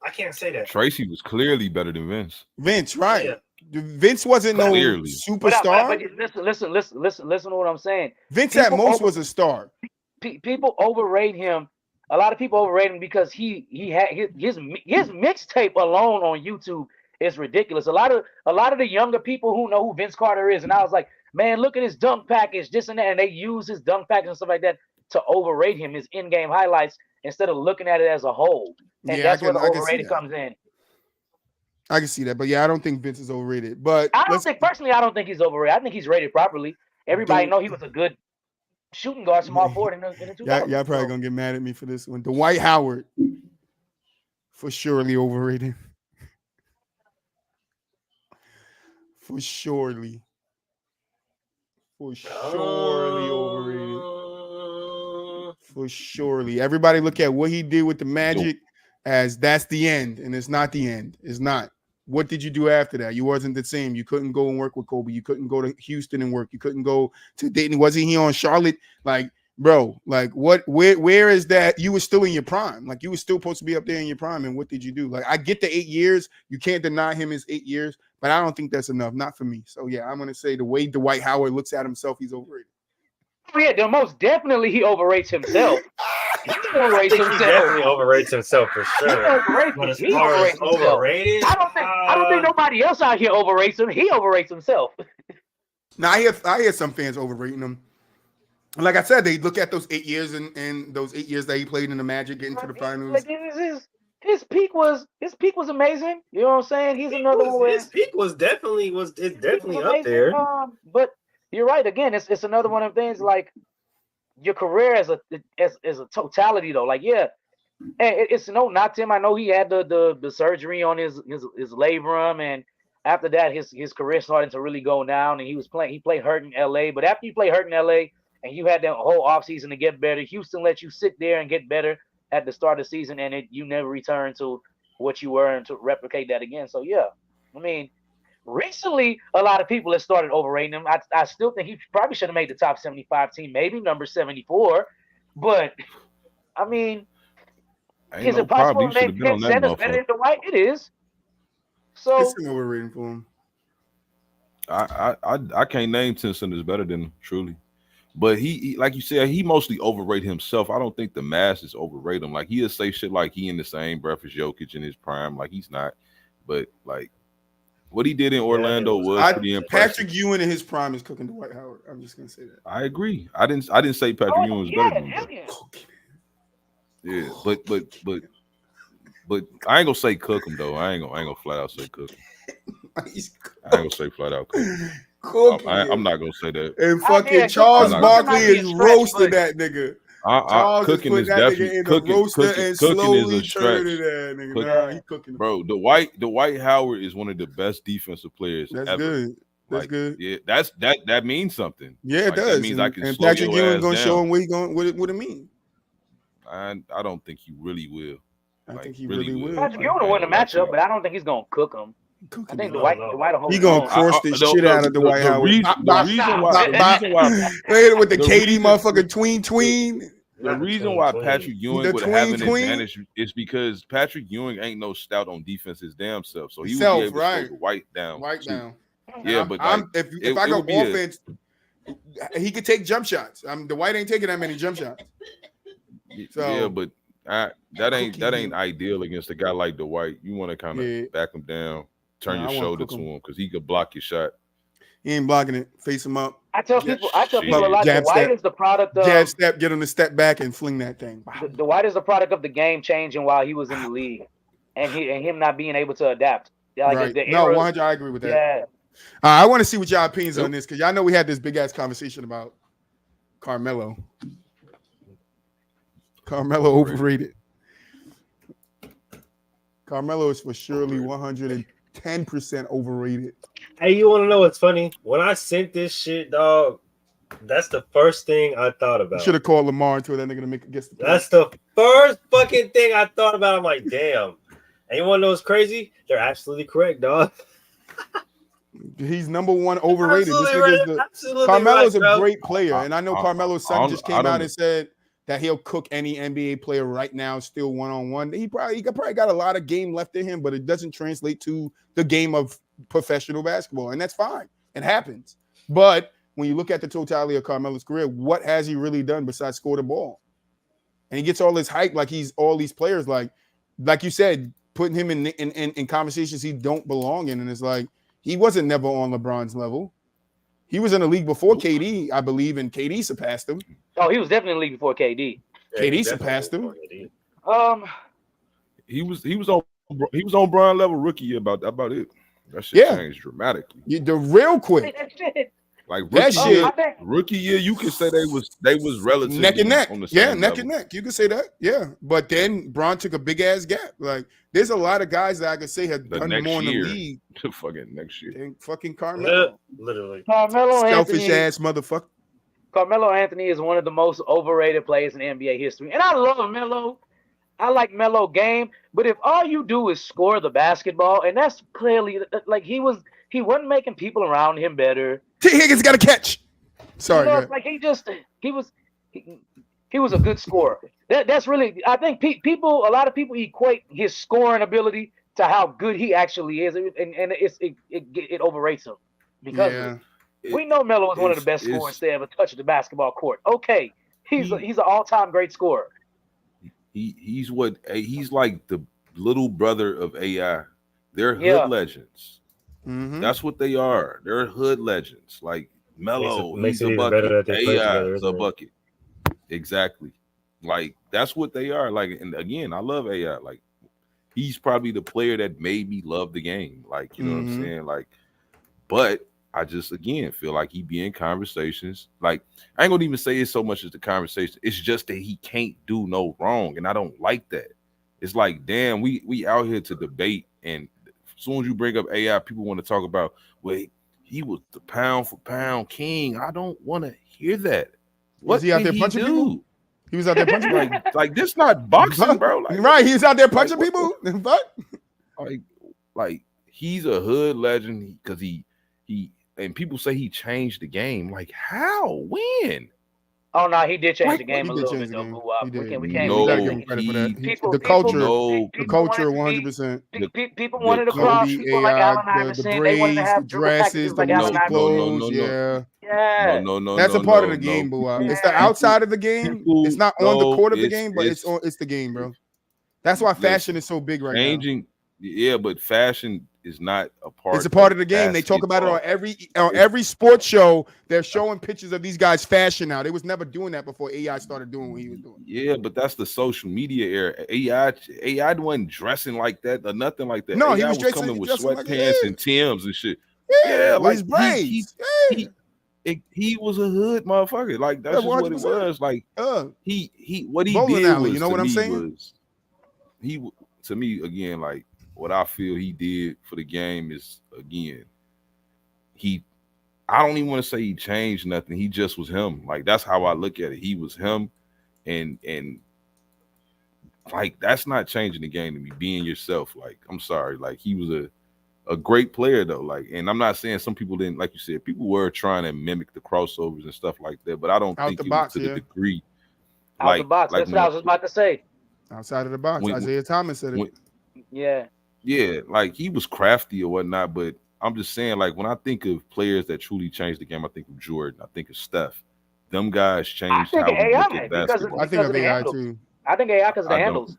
I can't say that. Tracy was clearly better than Vince. Vince, right? Yeah. Vince wasn't no superstar. But listen to what I'm saying. Vince at most was a star. People overrate him. A lot of people overrate him because he had his mixtape alone on YouTube is ridiculous. A lot of the younger people who know who Vince Carter is, and I was like, man, look at his dunk package, this and that, and they use his dunk package and stuff like that to overrate him, his in-game highlights, instead of looking at it as a whole. And that's where the overrated comes in. I can see that, but yeah, I don't think Vince is overrated. But I don't think he's overrated. I think he's rated properly. Everybody know he was a good shooting guard, small forward in the 2000s. Y'all probably gonna get mad at me for this one. Dwight Howard, for surely overrated. For surely overrated. For surely. Everybody look at what he did with the Magic as that's the end, and it's not the end. It's not. What did you do after that? You wasn't the same. You couldn't go and work with Kobe. You couldn't go to Houston and work. You couldn't go to Dayton. Wasn't he on Charlotte? Like, bro, like what? Where is that? You were still in your prime. Like you were still supposed to be up there in your prime. And what did you do? Like I get the 8 years. You can't deny him his 8 years, but I don't think that's enough. Not for me. So yeah, I'm gonna say the way Dwight Howard looks at himself, he's overrated. Oh, yeah, most definitely he overrates himself. He definitely overrates himself for sure. He overrates himself. Overrated? I don't think nobody else out here overrates him. He overrates himself. Now I hear some fans overrating him. Like I said, they look at those 8 years and those 8 years that he played in the Magic, getting to the finals. His peak was amazing. You know what I'm saying? He's another one. His peak was definitely up there. But you're right. Again, it's another one of things like your career as a totality though. Like yeah, it's no knock to him. I know he had the surgery on his labrum, and after that his career started to really go down. And he played hurt in LA. But after you play hurt in LA and you had that whole offseason to get better, Houston let you sit there and get better at the start of the season, and you never return to what you were and to replicate that again. So yeah, I mean. Recently, a lot of people have started overrating him. I still think he probably should have made the top 75 team, maybe number 74. But I mean, is it possible to make 10 centers better than Dwight? It is. So it's an overrating for him. I can't name 10 centers better than him, truly. But he like you said, he mostly overrate himself. I don't think the masses overrate him. Like he'll say shit like he in the same breath as Jokic in his prime. Like he's not. But like. What he did in Orlando was pretty impressive. Patrick Ewing in his prime is cooking Dwight Howard. I'm just gonna say that. I agree. I didn't say Patrick Ewing was better than him. Yeah, but I ain't gonna say cook him though. I ain't gonna flat out say cook him. I ain't gonna say flat out cook him. I'm not gonna say that. And fucking Charles Barkley is roasting that nigga. Cooking is definitely cooking is a stretch. He cooking. Bro, Dwight Howard is one of the best defensive players That's ever. Good. That's good. Yeah, that means something. Yeah, it does. That means I can and slow Patrick your Ewing ass gonna down. show him what it mean. I don't think he really will. I think he really will. Patrick Ewing will win the matchup, but I don't think he's gonna cook him. I think Dwight he gonna cross the shit out of Dwight Howard. The reason why with the KD motherfucker tween. The reason why Patrick Ewing would have an advantage is because Patrick Ewing ain't no stout on defense his damn self, so he would be able to slow Dwight down. Yeah, but if I go offense, he could take jump shots. Dwight ain't taking that many jump shots. So, yeah, but that ain't ideal against a guy like Dwight. You want to kind of back him down, turn your shoulder to him because he could block your shot. He ain't blocking it. Face him up. I tell people a lot. Dwight is the product of jab step. Get him to step back and fling that thing. Dwight is the product of the game changing while he was in the league. and him not being able to adapt. Like Right. the No, era- 100. I agree with that. Yeah. I want to see what y'all opinions on this because y'all know we had this big ass conversation about Carmelo. Carmelo overrated. Carmelo is for surely 110% overrated. Hey, you want to know what's funny? When I sent this shit, dog, that's the first thing I thought about. Should have called Lamar and told that nigga to make guess the point. That's the first fucking thing I thought about. I'm like, damn. And you want to know what's crazy? They're absolutely correct, dog. He's number one overrated. This Absolutely nigga is right. the Absolutely Carmelo's right, bro. a great player, and I know Carmelo's son just came out know. and said that he'll cook any NBA player right now, still one-on-one. He probably got a lot of game left in him, but it doesn't translate to the game of professional basketball, and that's fine. It happens. But when you look at the totality of Carmelo's career, what has he really done besides score the ball? And he gets all this hype like he's all these players, like you said, putting him in conversations he don't belong in, and it's like he wasn't never on LeBron's level. He was in the league before KD, I believe, and KD surpassed him. Oh, he was definitely in the league before KD. KD surpassed him. He was on Bron level rookie year about it. That shit changed dramatically. The real quick. Like rookie year, you could say they was relatively neck and neck. On the same Neck level. and neck. You could say that. Yeah. But then Bron took a big ass gap. Like there's a lot of guys that I could say have done more in the league. Fucking next year. Than fucking Carmelo. Literally. Carmelo Selfish Anthony, ass motherfucker. Carmelo Anthony is one of the most overrated players in NBA history. And I love Melo. I like Melo game. But if all you do is score the basketball, and that's clearly like he wasn't making people around him better. T. Higgins got a catch. Sorry, you know, like he was a good scorer. That's really, I think a lot of people equate his scoring ability to how good he actually is, and it overrates him because we know Melo is one of the best scorers to ever touch the basketball court. Okay, he's an all-time great scorer. He's like the little brother of AI. They're hood legends. Mm-hmm. That's what they are. They're hood legends. Like Melo, makes he's it a even better bucket. that they play AI together, is a bucket. Exactly. Like that's what they are. Like, and again, I love AI. Like he's probably the player that made me love the game. Like, you know what I'm saying? Like, but I just again feel like he be in conversations. Like, I ain't gonna even say it's so much as the conversation. It's just that he can't do no wrong, and I don't like that. It's like, damn, we out here to debate, and as soon as you bring up AI, people want to talk about, well, he was the pound for pound king. I don't want to hear that. What was he out there punching people? He was out there punching like this not boxing, bro. Like, right, he's out there punching people. But like he's a hood legend because he and people say he changed the game. Like how? When? Oh no, he did change the game a little bit though. We can't give him credit for that. The culture, 100%. People wanted to cross people like Allen Iverson. They wanted to have dresses, like Allen clothes. Yeah. No. That's a part of the game, Boowop. It's the outside of the game. It's not on the court of the game, but it's the game, bro. That's why fashion is so big right now. Yeah, but fashion is not a part. It's a part of the game. They talk about it on every sports show. They're showing pictures of these guys' fashion now. They was never doing that before AI started doing what he was doing. Yeah, but that's the social media era. AI wasn't dressing like that or nothing like that. No, AI he was dressing, coming with like, sweatpants and Timbs and shit. Yeah, like his braids. He was a hood motherfucker. Like that's just what it was. Like he what he did alley, was, you know what I'm saying? He to me again, like what I feel he did for the game is again, I don't even want to say he changed nothing. He just was him. Like that's how I look at it. He was him, and like that's not changing the game to me. Being yourself. Like I'm sorry. Like he was a great player though. Like, and I'm not saying some people didn't, like you said, people were trying to mimic the crossovers and stuff like that, but I don't think it was to the degree. Out the box. That's what I was about to say. Outside of the box. Isaiah Thomas said it. Yeah, like he was crafty or whatnot, but I'm just saying, like when I think of players that truly changed the game, I think of Jordan, I think of Steph. Them guys changed how we look at basketball. I think of AI too. I think AI because of the handles.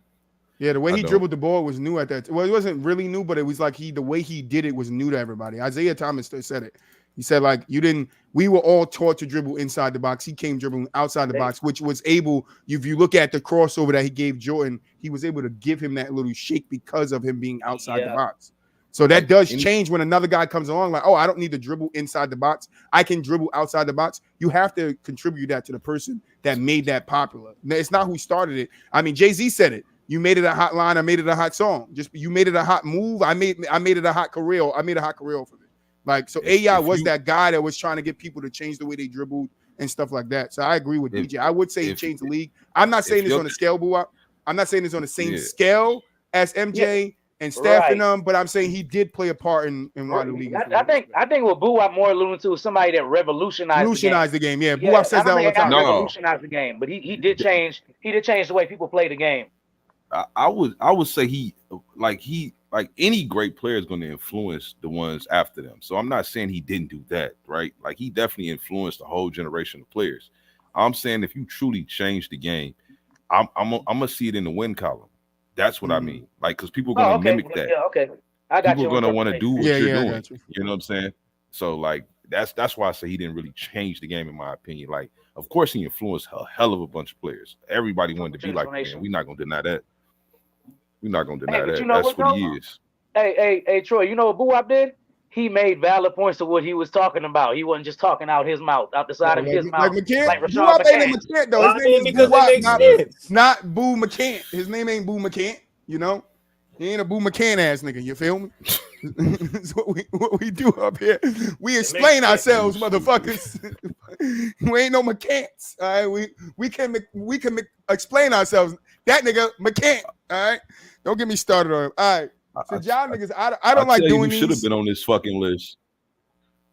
Yeah, the way he dribbled the ball was new at that. Well, it wasn't really new, but it was like the way he did it was new to everybody. Isaiah Thomas said it. He said like you didn't. We were all taught to dribble inside the box. He came dribbling outside the box, which was able. If you look at the crossover that he gave Jordan, he was able to give him that little shake because of him being outside the box. So that does change when another guy comes along. Like, oh, I don't need to dribble inside the box. I can dribble outside the box. You have to contribute that to the person that made that popular. It's not who started it. I mean, Jay-Z said it. You made it a hot line. I made it a hot song. Just you made it a hot move. I made it a hot career. I made a hot career for it. Like, so AI was that guy that was trying to get people to change the way they dribbled and stuff like that. So I agree with DJ. I would say he changed the league. I'm not saying it's on the scale, Boowop. I'm not saying it's on the same scale as MJ and Steph and them, but I'm saying he did play a part in why the league. I think what Boowop more alluding to is somebody that revolutionized the game. Yeah, Boowop says that all the time. Revolutionized the game, but he did change. He did change the way people play the game. I would say he like any great player is going to influence the ones after them. So I'm not saying he didn't do that, right? Like he definitely influenced a whole generation of players. I'm saying if you truly change the game, I'm gonna see it in the win column. That's what I mean. Like, because people are gonna mimic that. Yeah, okay. I got people are gonna want to do what you're doing. You know what I'm saying? So like that's why I say he didn't really change the game in my opinion. Like, of course he influenced a hell of a bunch of players. Everybody wanted to be like him. We're not gonna deny that. We're not gonna deny that. That's what he is. Hey, Troy, you know what Boowop did? He made valid points of what he was talking about. He wasn't just talking out his mouth, out the side of his mouth. McCant? Like Boowop ain't a McCant, though. His name is Boowop, not Boo McCant. His name ain't Boo McCant, you know? He ain't a Boo McCant ass nigga, you feel me? That's what we do up here. We explain ourselves, motherfuckers. We ain't no McCants, all right? We can explain ourselves. That nigga McCant, all right? Don't get me started on him. All right. So y'all niggas, I don't like doing these. Should have been on this fucking list.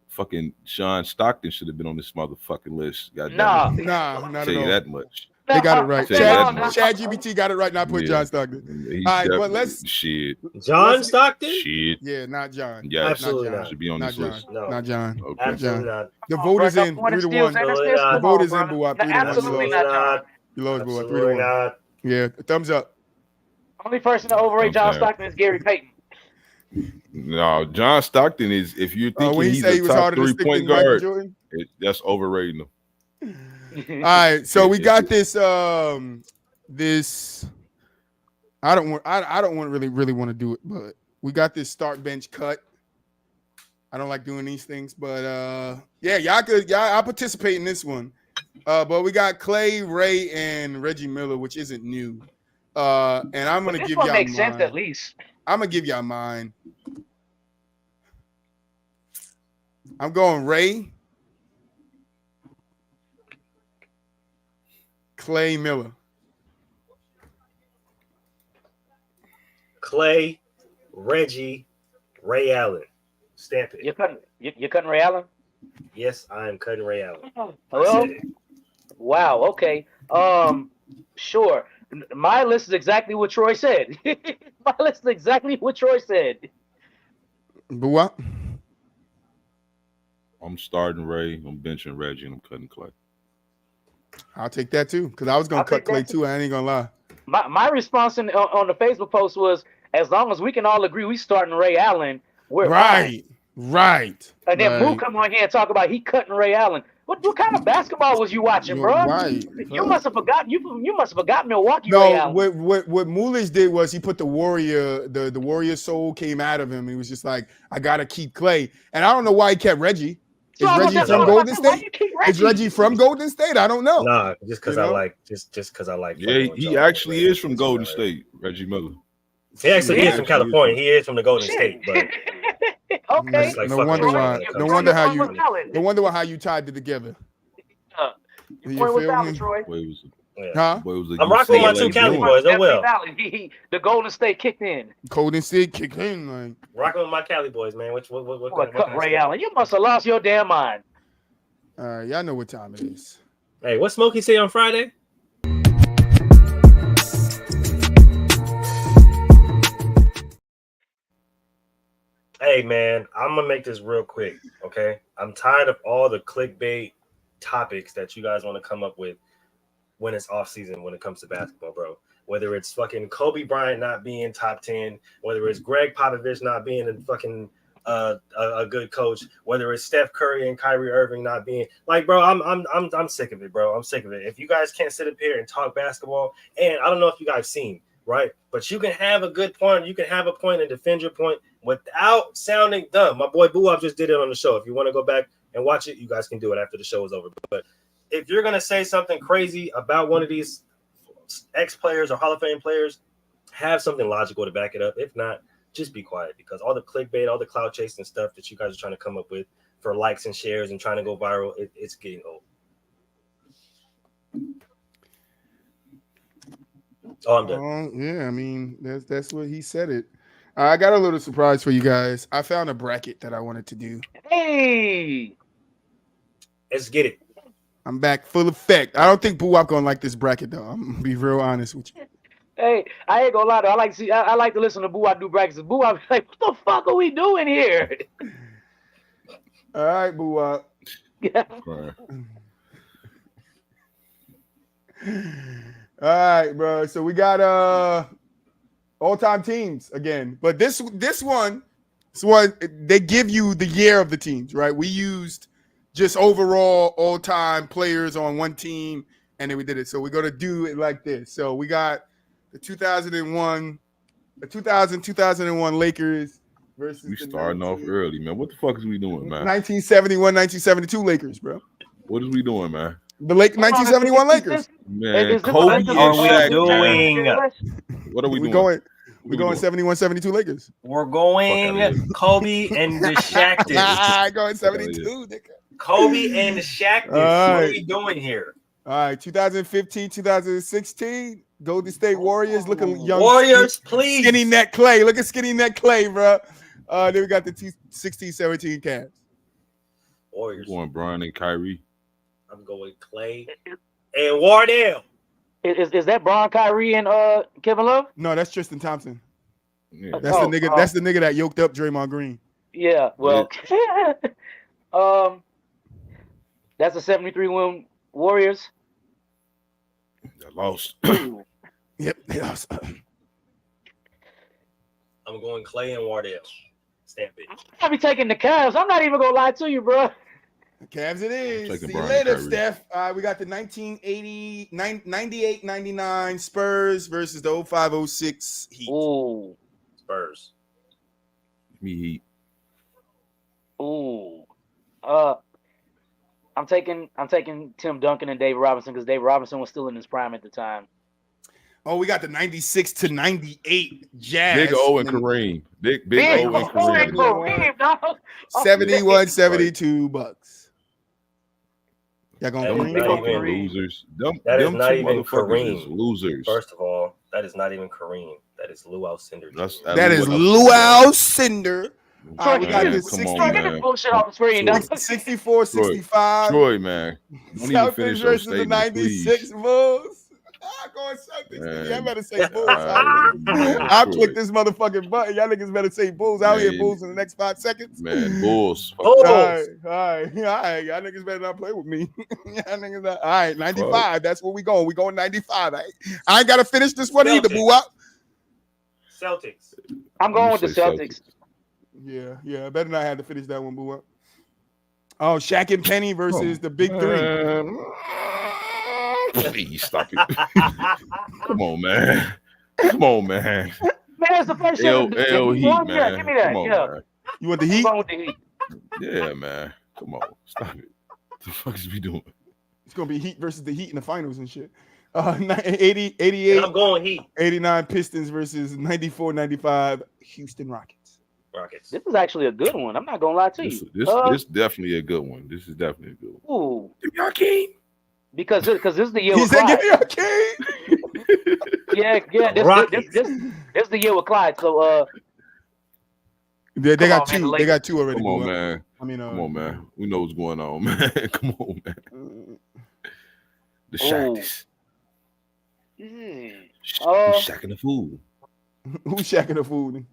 Fucking Sean Stockton should have been on this motherfucking list. Nah, not at all. That much. They got it right. Chatgpt got it right. Not put John Stockton. All right, but let's John Stockton. Yeah, not John. Yeah, absolutely not. Should be on this list. No. Not John. Okay. Absolutely not. The vote is in 3-1. The vote is in Boowop 3-1. Absolutely not John. You lost Boowop 3-1. Yeah, thumbs up. Only person to overrate John Stockton is Gary Payton. No, John Stockton is, if you're thinking he's a top 3-point guard, that's overrating him. All right, so we got this. This I don't really want to do it, but we got this start bench cut. I don't like doing these things, but I'll participate in this one. But we got Clay, Ray, and Reggie Miller, which isn't new. And I'm gonna give y'all mine. Makes sense at least. I'm gonna give y'all mine. I'm going Ray, Clay, Miller. Clay, Reggie, Ray Allen. Stamp it. You're cutting Ray Allen? Yes, I am cutting Ray Allen. Well, wow. Okay. Sure. My list is exactly what Troy said. My list is exactly what Troy said. But what? I'm starting Ray. I'm benching Reggie, and I'm cutting Clay. I'll take that too, because I was gonna cut Clay too. I ain't gonna lie. My response on the Facebook post was, as long as we can all agree we starting Ray Allen, we're fine. Right. And then Muu come on here and talk about he cutting Ray Allen. What kind of basketball was you watching, bro? Right. You must have forgotten. You must have forgotten Milwaukee. Ray Allen. What Mulish did was he put the warrior, the warrior soul came out of him. He was just like, I gotta keep Clay, and I don't know why he kept Reggie. Is Reggie from Golden State? Is Reggie from Golden State? I don't know. Nah, just because I like, just because I like. Yeah, he actually is from Golden State. Reggie Miller. He actually is from California. He is from the Golden State, but. Okay. No wonder how you tied it together. You feel me? Troy. Huh? I'm rocking with my two Cali boys. Oh well. The Golden State kicked in. Golden State kicked in. Like rocking with my Cali boys, man. What Ray Allen? You must have lost your damn mind. All right, y'all know what time it is. Hey, what Smokey say on Friday? Hey man, I'm gonna make this real quick, okay? I'm tired of all the clickbait topics that you guys want to come up with when it's off season when it comes to basketball, bro. Whether it's fucking Kobe Bryant not being top 10, whether it's Greg Popovich not being in fucking a good coach, whether it's Steph Curry and Kyrie Irving not being like, bro, I'm sick of it, bro. I'm sick of it. If you guys can't sit up here and talk basketball, and I don't know if you guys seen, right, but you can have a good point, you can have a point and defend your point without sounding dumb. My boy Boowop just did it on the show. If you want to go back and watch it, you guys can do it after the show is over. But if you're gonna say something crazy about one of these ex-players or Hall of Fame players, have something logical to back it up. If not, just be quiet, because all the clickbait, all the cloud chasing stuff that you guys are trying to come up with for likes and shares and trying to go viral, it's getting old. Oh, I'm done. Yeah, I mean, that's what he said it. I got a little surprise for you guys. I found a bracket that I wanted to do. Hey, Let's get it. I'm back full effect. I don't think Boowop gonna like this bracket though. I'm gonna be real honest with you. hey, I ain't gonna lie though. I like to listen to Boowop do brackets. Boowop be like, what the fuck are we doing here? All right, Boowop. Right. All right, bro. So we got all-time teams again, but this one they give you the year of the teams, right? We used just overall all-time players on one team, and then we did it. So we're gonna do it like this. So we got the 2001 Lakers versus We starting off early, man. What the fuck is we doing, man? 1971, 1972 Lakers, bro. What is we doing, man? The 1971 Lakers. Man, Kobe and Shaq. What are we doing? We're going 71, 72 Lakers. We're going Kobe and the Shaq. Going 72, nigga. Kobe and the Shaq. What are we doing here? All right, 2015, 2016, Golden State Warriors looking young. Warriors, please. Skinny neck Clay. Look at skinny neck Clay, bro. Then we got the 16, 17 Cavs. Warriors. I'm going Brian and Kyrie. I'm going Clay and Wardell. Is that Bron, Kyrie, and Kevin Love? No, that's Tristan Thompson. Yeah. That's the nigga. That's the nigga that yoked up Draymond Green. Yeah. Well, that's a 73 win Warriors. They lost. Yep. They lost. I'm going Clay and Wardell. Stamp it. I'll be taking the Cavs. I'm not even gonna lie to you, bro. Cavs it is. Taking See you Brian later, Kyrie. Steph. We got the 1980, 98, 99 Spurs versus the 05, 06 Heat. Ooh. Spurs. Me Heat. Ooh. I'm taking Tim Duncan and Dave Robinson because Dave Robinson was still in his prime at the time. Oh, we got the 96 to 98 Jazz. Big O and Kareem. Big O and Kareem. 71, 72 Bucks. Y'all That going is Kareem? not even- Losers. That is Them not two even motherfuckers is Kareem. losers. First of all, that is not even Kareem. That is Lou Alcindor. That is Luau Cinder. Troy, We got man, this come 60, on, Get man. this bullshit off the screen. dog. 64, 65. Troy, man. Don't even Celtics finish your versus the statement, 96 please. Bulls. Going Celtics. Man. Y'all better say Bulls. Man, I'll Troy. click this motherfucking button. Y'all niggas better say Bulls. I'll hear Man. Bulls in the next 5 seconds. Man, Bulls. Fuck Bulls. All right. Y'all niggas better not play with me. Y'all niggas not. All right, 95. That's where we going. We going 95. I ain't got to finish this one either, Celtics. boo up. Celtics. I'm going with the say Celtics. Yeah. I better not have to finish that one, boo up. Oh, Shaq and Penny versus the Big Three. Please stop it. Come on, man. Come on, man. Man, it's the first L shit. Heat, Yeah, man. give me that. Come on, Yeah. man. You want the I'm Heat? going with the Heat. Yeah, man. Come on. Stop it. What the fuck is we doing? It's going to be Heat versus the Heat in the finals and shit. 80, 88, And I'm going Heat. 89 Pistons versus 94, 95 Houston Rockets. Rockets. This is actually a good one. I'm not gonna lie to This you. this definitely a good one. This is definitely a good one. Ooh, Hakeem. because this is the year He with said, Clyde. give me a king. Yeah. This the year with Clyde. So They Come got on, man, two. the They got two already. Come on, boo up. man. I mean, Come on, man. We know what's going on, man. Come on, man. The Shaq. Shaq and the fool. Who's shacking the food?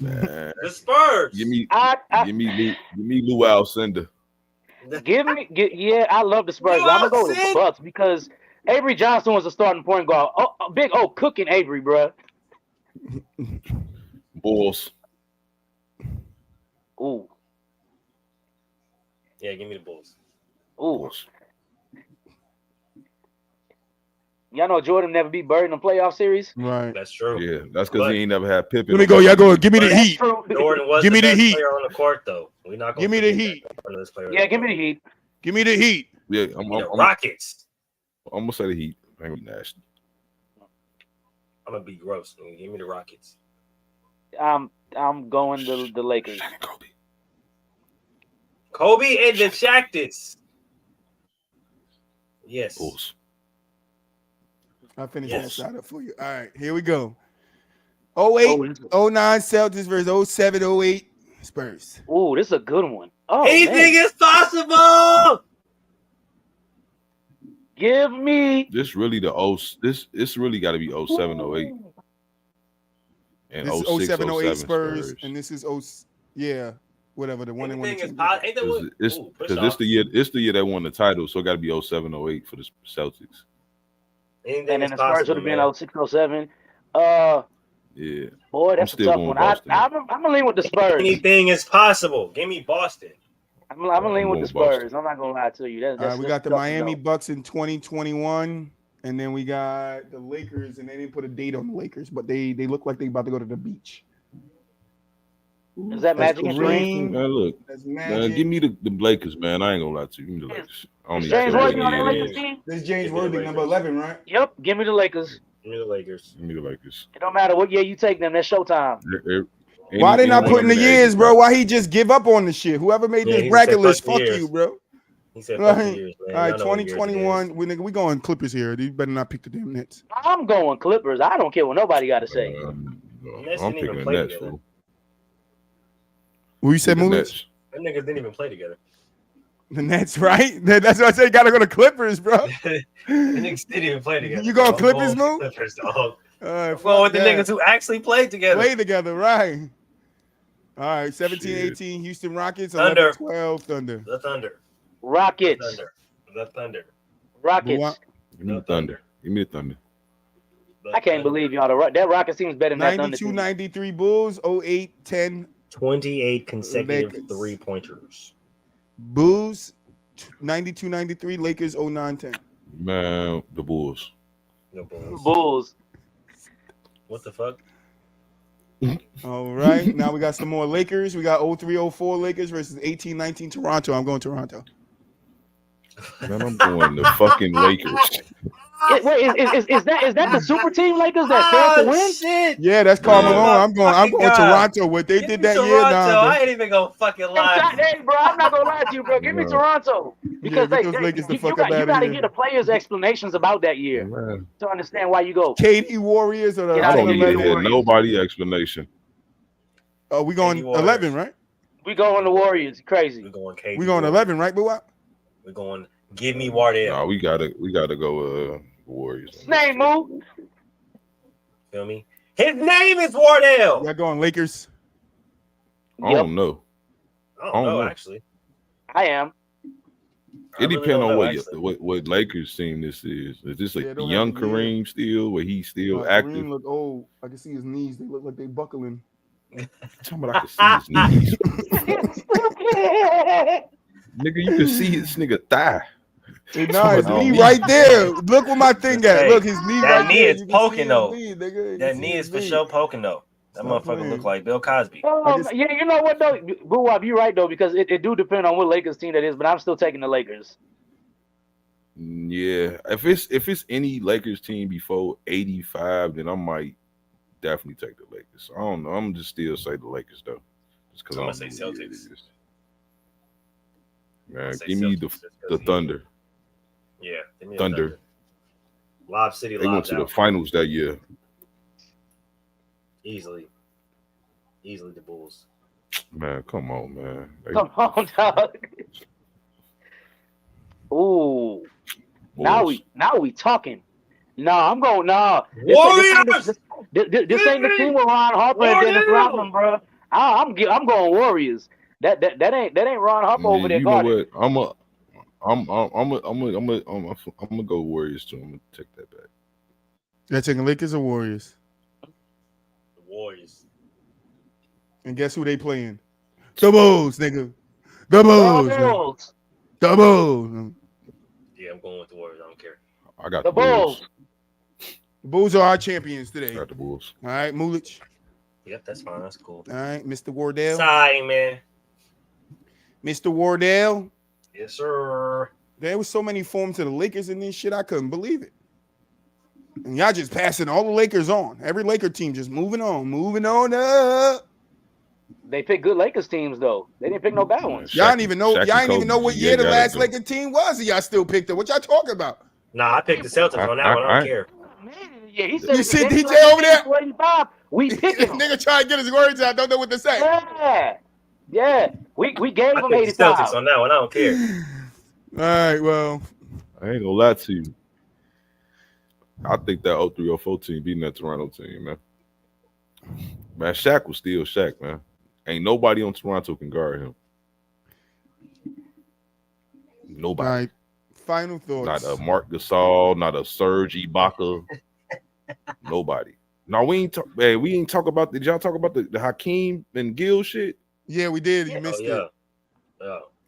Man. The Spurs. Give me give Lou Alcindor. Yeah, I love the Spurs. But I'm gonna go with the Bucks because Avery Johnson was a starting point guard. Big O cooking Avery, bro. Bulls. Ooh. Yeah, give me the Bulls. Ooh. Bulls. Y'all know Jordan never beat Bird in the playoff series? Right. That's true. Yeah, that's because But- he ain't never had Pippen. Let me go. Y'all go. Give me the But- heat. True. Jordan was Give the me the best heat. player on the court, though. We're not gonna Give me the forget heat. that this player Yeah, give me the heat. Give me the heat. Yeah, Give me the I'm Rockets. gonna say the Heat. I ain't gonna be nasty. I'm gonna be gross. Give me the Rockets. I'm going the Lakers. Kobe. Kobe and the Shactus. Yes. Bulls. I'll finish Yes. that shot up for you. All right, here we go. 08, 09 Celtics versus 07, 08 Spurs. Ooh, this is a good one. Oh, Anything man. is possible. Give me. This really this really got to be 07, 08. And This is 06, 07, 08 Spurs. Spurs, and this is whatever the one and one. Anything is possible. Ain't that what? It's Ooh, push because off. it's the year they won the title, so it got to be 07, 08 for the Celtics. Anything And is then the Spurs possible, would have been man. 06, 07. Yeah. Boy, that's a still tough going one. Boston. I'm gonna lean with the Spurs. Anything is possible. Give me Boston. I'm gonna lean with the I'm going Spurs. Boston. I'm not gonna lie to you. That's We got the tough, Miami though. Bucks in 2021, and then we got the Lakers, and they didn't put a date on the Lakers, but they look like they about to go to the beach. Is that That's Magic and Kareem. Kareem? Man, look, That's man, Magic. give me the Lakers, man. I ain't gonna lie to you. Give me the Lakers. I don't Is need James to Worthy on that yeah, Lakers team? This is James Give me the Worthy, number Lakers. 11, right? Yep. Give me the Lakers. Give me the Lakers. Give me the Lakers. It don't matter what year you take them. That's showtime. Why they not Anyone putting the under years, 85. bro? Why he just give up on the shit? Whoever made Yeah, this he bracket said, list, "Fuck the fuck years." you, bro. He said, "Fuck the Right. years, man." All right, Y'all know what years it 2021. is. We going Clippers here. You better not pick the damn Nets. I'm going Clippers. I don't care what nobody got to say. Nets I'm didn't even picking the play Nets, together. fool. Who you said, The Moose? Nets. Them niggas didn't even play together. The Nets, right? That's why I say you gotta go to Clippers, bro. The niggas didn't even play together. You going bro. I'm Clippers, going Mo? Clippers, dog. All right, I'm going with the niggas who actually played together. play together, right? All right, 17, Shit. 18 Houston Rockets, Thunder. 11, 12 Thunder. The Thunder. Rockets. Thunder. The Thunder. Rockets. Give me the Thunder. Give me the Thunder. The I can't Thunder. believe y'all. That Rockets team is better than that Thunder 92, team. 93 Bulls, 08, 10 28 consecutive Lakers. 3-pointers. Bulls, 92, 93 Lakers, 09, 10. Man, the Bulls. The Bulls. Bulls. What the fuck? All right, now we got some more Lakers. We got 03, 04 Lakers versus 18, 19 Toronto. I'm going Toronto. Man, I'm going the fucking Lakers. Wait, is that the super team Lakers that failed to win? Shit. Yeah, that's Karl Oh, Malone. my I'm going fucking God. Toronto. What they Give did me that Toronto. year, nah, I ain't even gonna fucking lie. Hey, bro, I'm not gonna lie to you, bro. Give me No. Toronto because get those Lakers the fuck you up outta gotta here. hear the players' explanations about that year Man, to understand why you go. KD Warriors or the Get I outta don't here, need to the hear Warriors. nobody explanation. Oh, we going KD Warriors. 11, right? We go on the Warriors. Crazy. We're going KD. We going 11, right? But what? We're going. Give me Wardell. Nah, we gotta go Warriors. His name, Moo. Feel me? His name is Wardell. Y'all going Lakers? I don't know. I I don't don't know, know. actually. I am. I It really depends don't on know, what, actually. what Lakers team this is. Is this Yeah, a don't young have the year. Kareem still, where he's still Kareem active? look old. I can see his knees. They look like they buckling. Tell me I can see his knees. Nigga, you can see his nigga thigh. Hey, nah, his Talking about knee knees. right there. Look where my thing at. Hey, Look, his knee that right knee there. is You can poking, see his though. knee, nigga. You That can knee see is his for knee. sure poking, though. That Stop motherfucker playing. look like Bill Cosby. Yeah, you know what though, Boowop, you're right though because it do depend on what Lakers team that is, but I'm still taking the Lakers. Yeah, if it's any Lakers team before 85, then I might definitely take the Lakers. I don't know. I'm just still say the Lakers though, just because I'm I'm gonna say Celtics. Man, Say give me Celtics just the 'cause Thunder. Yeah, give me the Thunder. Lob City, They went lobs to the out. finals that year. Easily the Bulls. Man, come on, man. Come on, dog. Ooh, now we talking. Nah, I'm going. Nah, this ain't the team with Ron Harper and Dennis Rodman, bro. I'm going Warriors. That ain't Ron Harper over there You know guarding. what? I'm gonna go Warriors too. I'm gonna take that back. Y'all taking Lakers or Warriors? The Warriors. And guess who they playing? The Bulls, nigga. The Bulls. Nigga. The Bulls. Yeah, I'm going with the Warriors. I don't care. I got The the Bulls. Bulls. The Bulls are our champions today. I got the Bulls. All right, Mulich. Yep, that's fine. That's cool. All right, Mr. Wardell. Sorry, man. Mr. Wardell. Yes, sir. There was so many forms to the Lakers in this shit, I couldn't believe it. And y'all just passing all the Lakers on. Every Laker team just moving on up. They picked good Lakers teams though. They didn't pick no bad ones. Y'all didn't even know. Y'all didn't even know what year the last Laker Laker team was. And y'all still picked it. What y'all talking about? Nah, I picked the Celtics on that one. I don't care. Yeah, he said You see DJ over there? 45. We picking him. Nigga trying to get his words out. Don't know what to say. Yeah. We gave I him picked the 85. Celtics on that one. I don't care. All right, well. I ain't gonna lie to you. I think that 03-04 team beating that Toronto team, man. Man, Shaq was still Shaq, man. Ain't nobody on Toronto can guard him. Nobody. All right. Final thoughts. Not a Mark Gasol, not a Serge Ibaka. Nobody. No, we ain't talk about. Did y'all talk about the Hakeem and Gil shit? Yeah, we did. You missed it.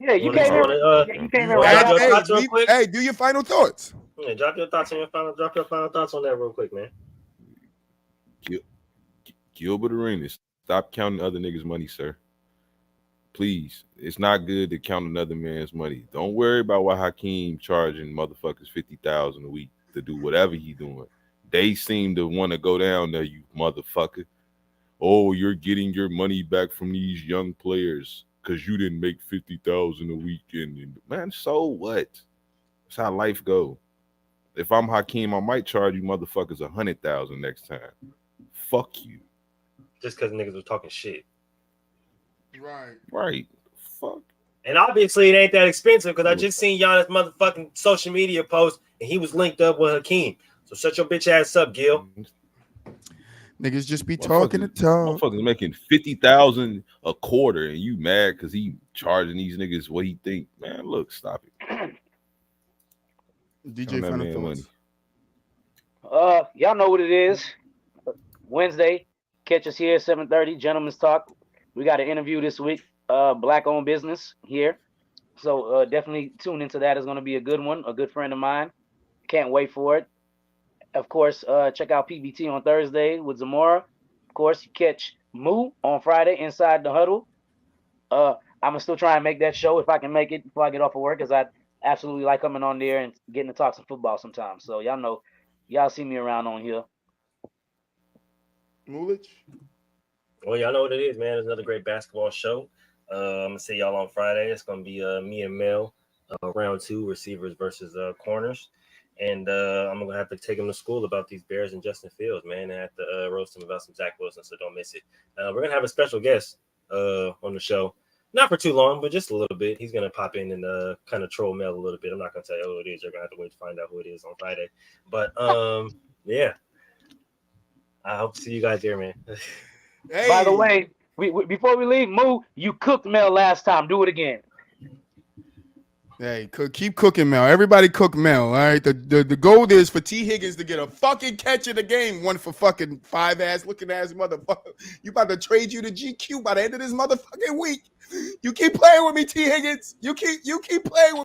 Yeah, you came here right now. Hey, do your final thoughts. Yeah, drop your thoughts on that real quick, man. Gilbert Areanas, stop counting other niggas' money, sir. Please. It's not good to count another man's money. Don't worry about why Hakeem charging motherfuckers $50,000 a week to do whatever he doing. They seem to want to go down there, you motherfucker. Oh, you're getting your money back from these young players because you didn't make $50,000 a week. And man, so what? That's how life go. If I'm Hakeem, I might charge you motherfuckers $100,000 next time. Fuck you. Just because niggas was talking shit. Right. Fuck. And obviously it ain't that expensive because I just seen Giannis motherfucking social media post and he was linked up with Hakeem. So shut your bitch ass up, Gil. Niggas just be talking the talk. Motherfuckers making $50,000 a quarter and you mad because he charging these niggas what he think. Man, look, stop it. DJ final thoughts. Y'all know what it is. Wednesday, catch us here at 7:30. Gentlemen's Talk. We got an interview this week. Black-owned business here. So definitely tune into that. It's going to be a good one. A good friend of mine. Can't wait for it. Of course, check out PBT on Thursday with Zamora. Of course, you catch Muu on Friday inside the huddle. I'm going to still try and make that show if I can make it before I get off of work because I absolutely like coming on there and getting to talk some football sometimes. So y'all know, y'all see me around on here. Mulich? Well, y'all know what it is, man. It's another great basketball show. I'm going to see y'all on Friday. It's going to be me and Mel, round 2, receivers versus corners. And I'm going to have to take him to school about these Bears and Justin Fields, man. And I have to roast him about some Zach Wilson, so don't miss it. We're going to have a special guest on the show. Not for too long, but just a little bit. He's going to pop in and kind of troll Mel a little bit. I'm not going to tell you who it is. You're going to have to wait to find out who it is on Friday. But, yeah. I hope to see you guys there, man. Hey. By the way, we before we leave, Moo, you cooked Mel last time. Do it again. Hey, keep cooking Mel. Everybody cook Mel. All right. The goal is for T. Higgins to get a fucking catch in the game. One for fucking 5-ass looking ass motherfucker. You about to trade you to GQ by the end of this motherfucking week. You keep playing with me, T. Higgins. You keep playing with me.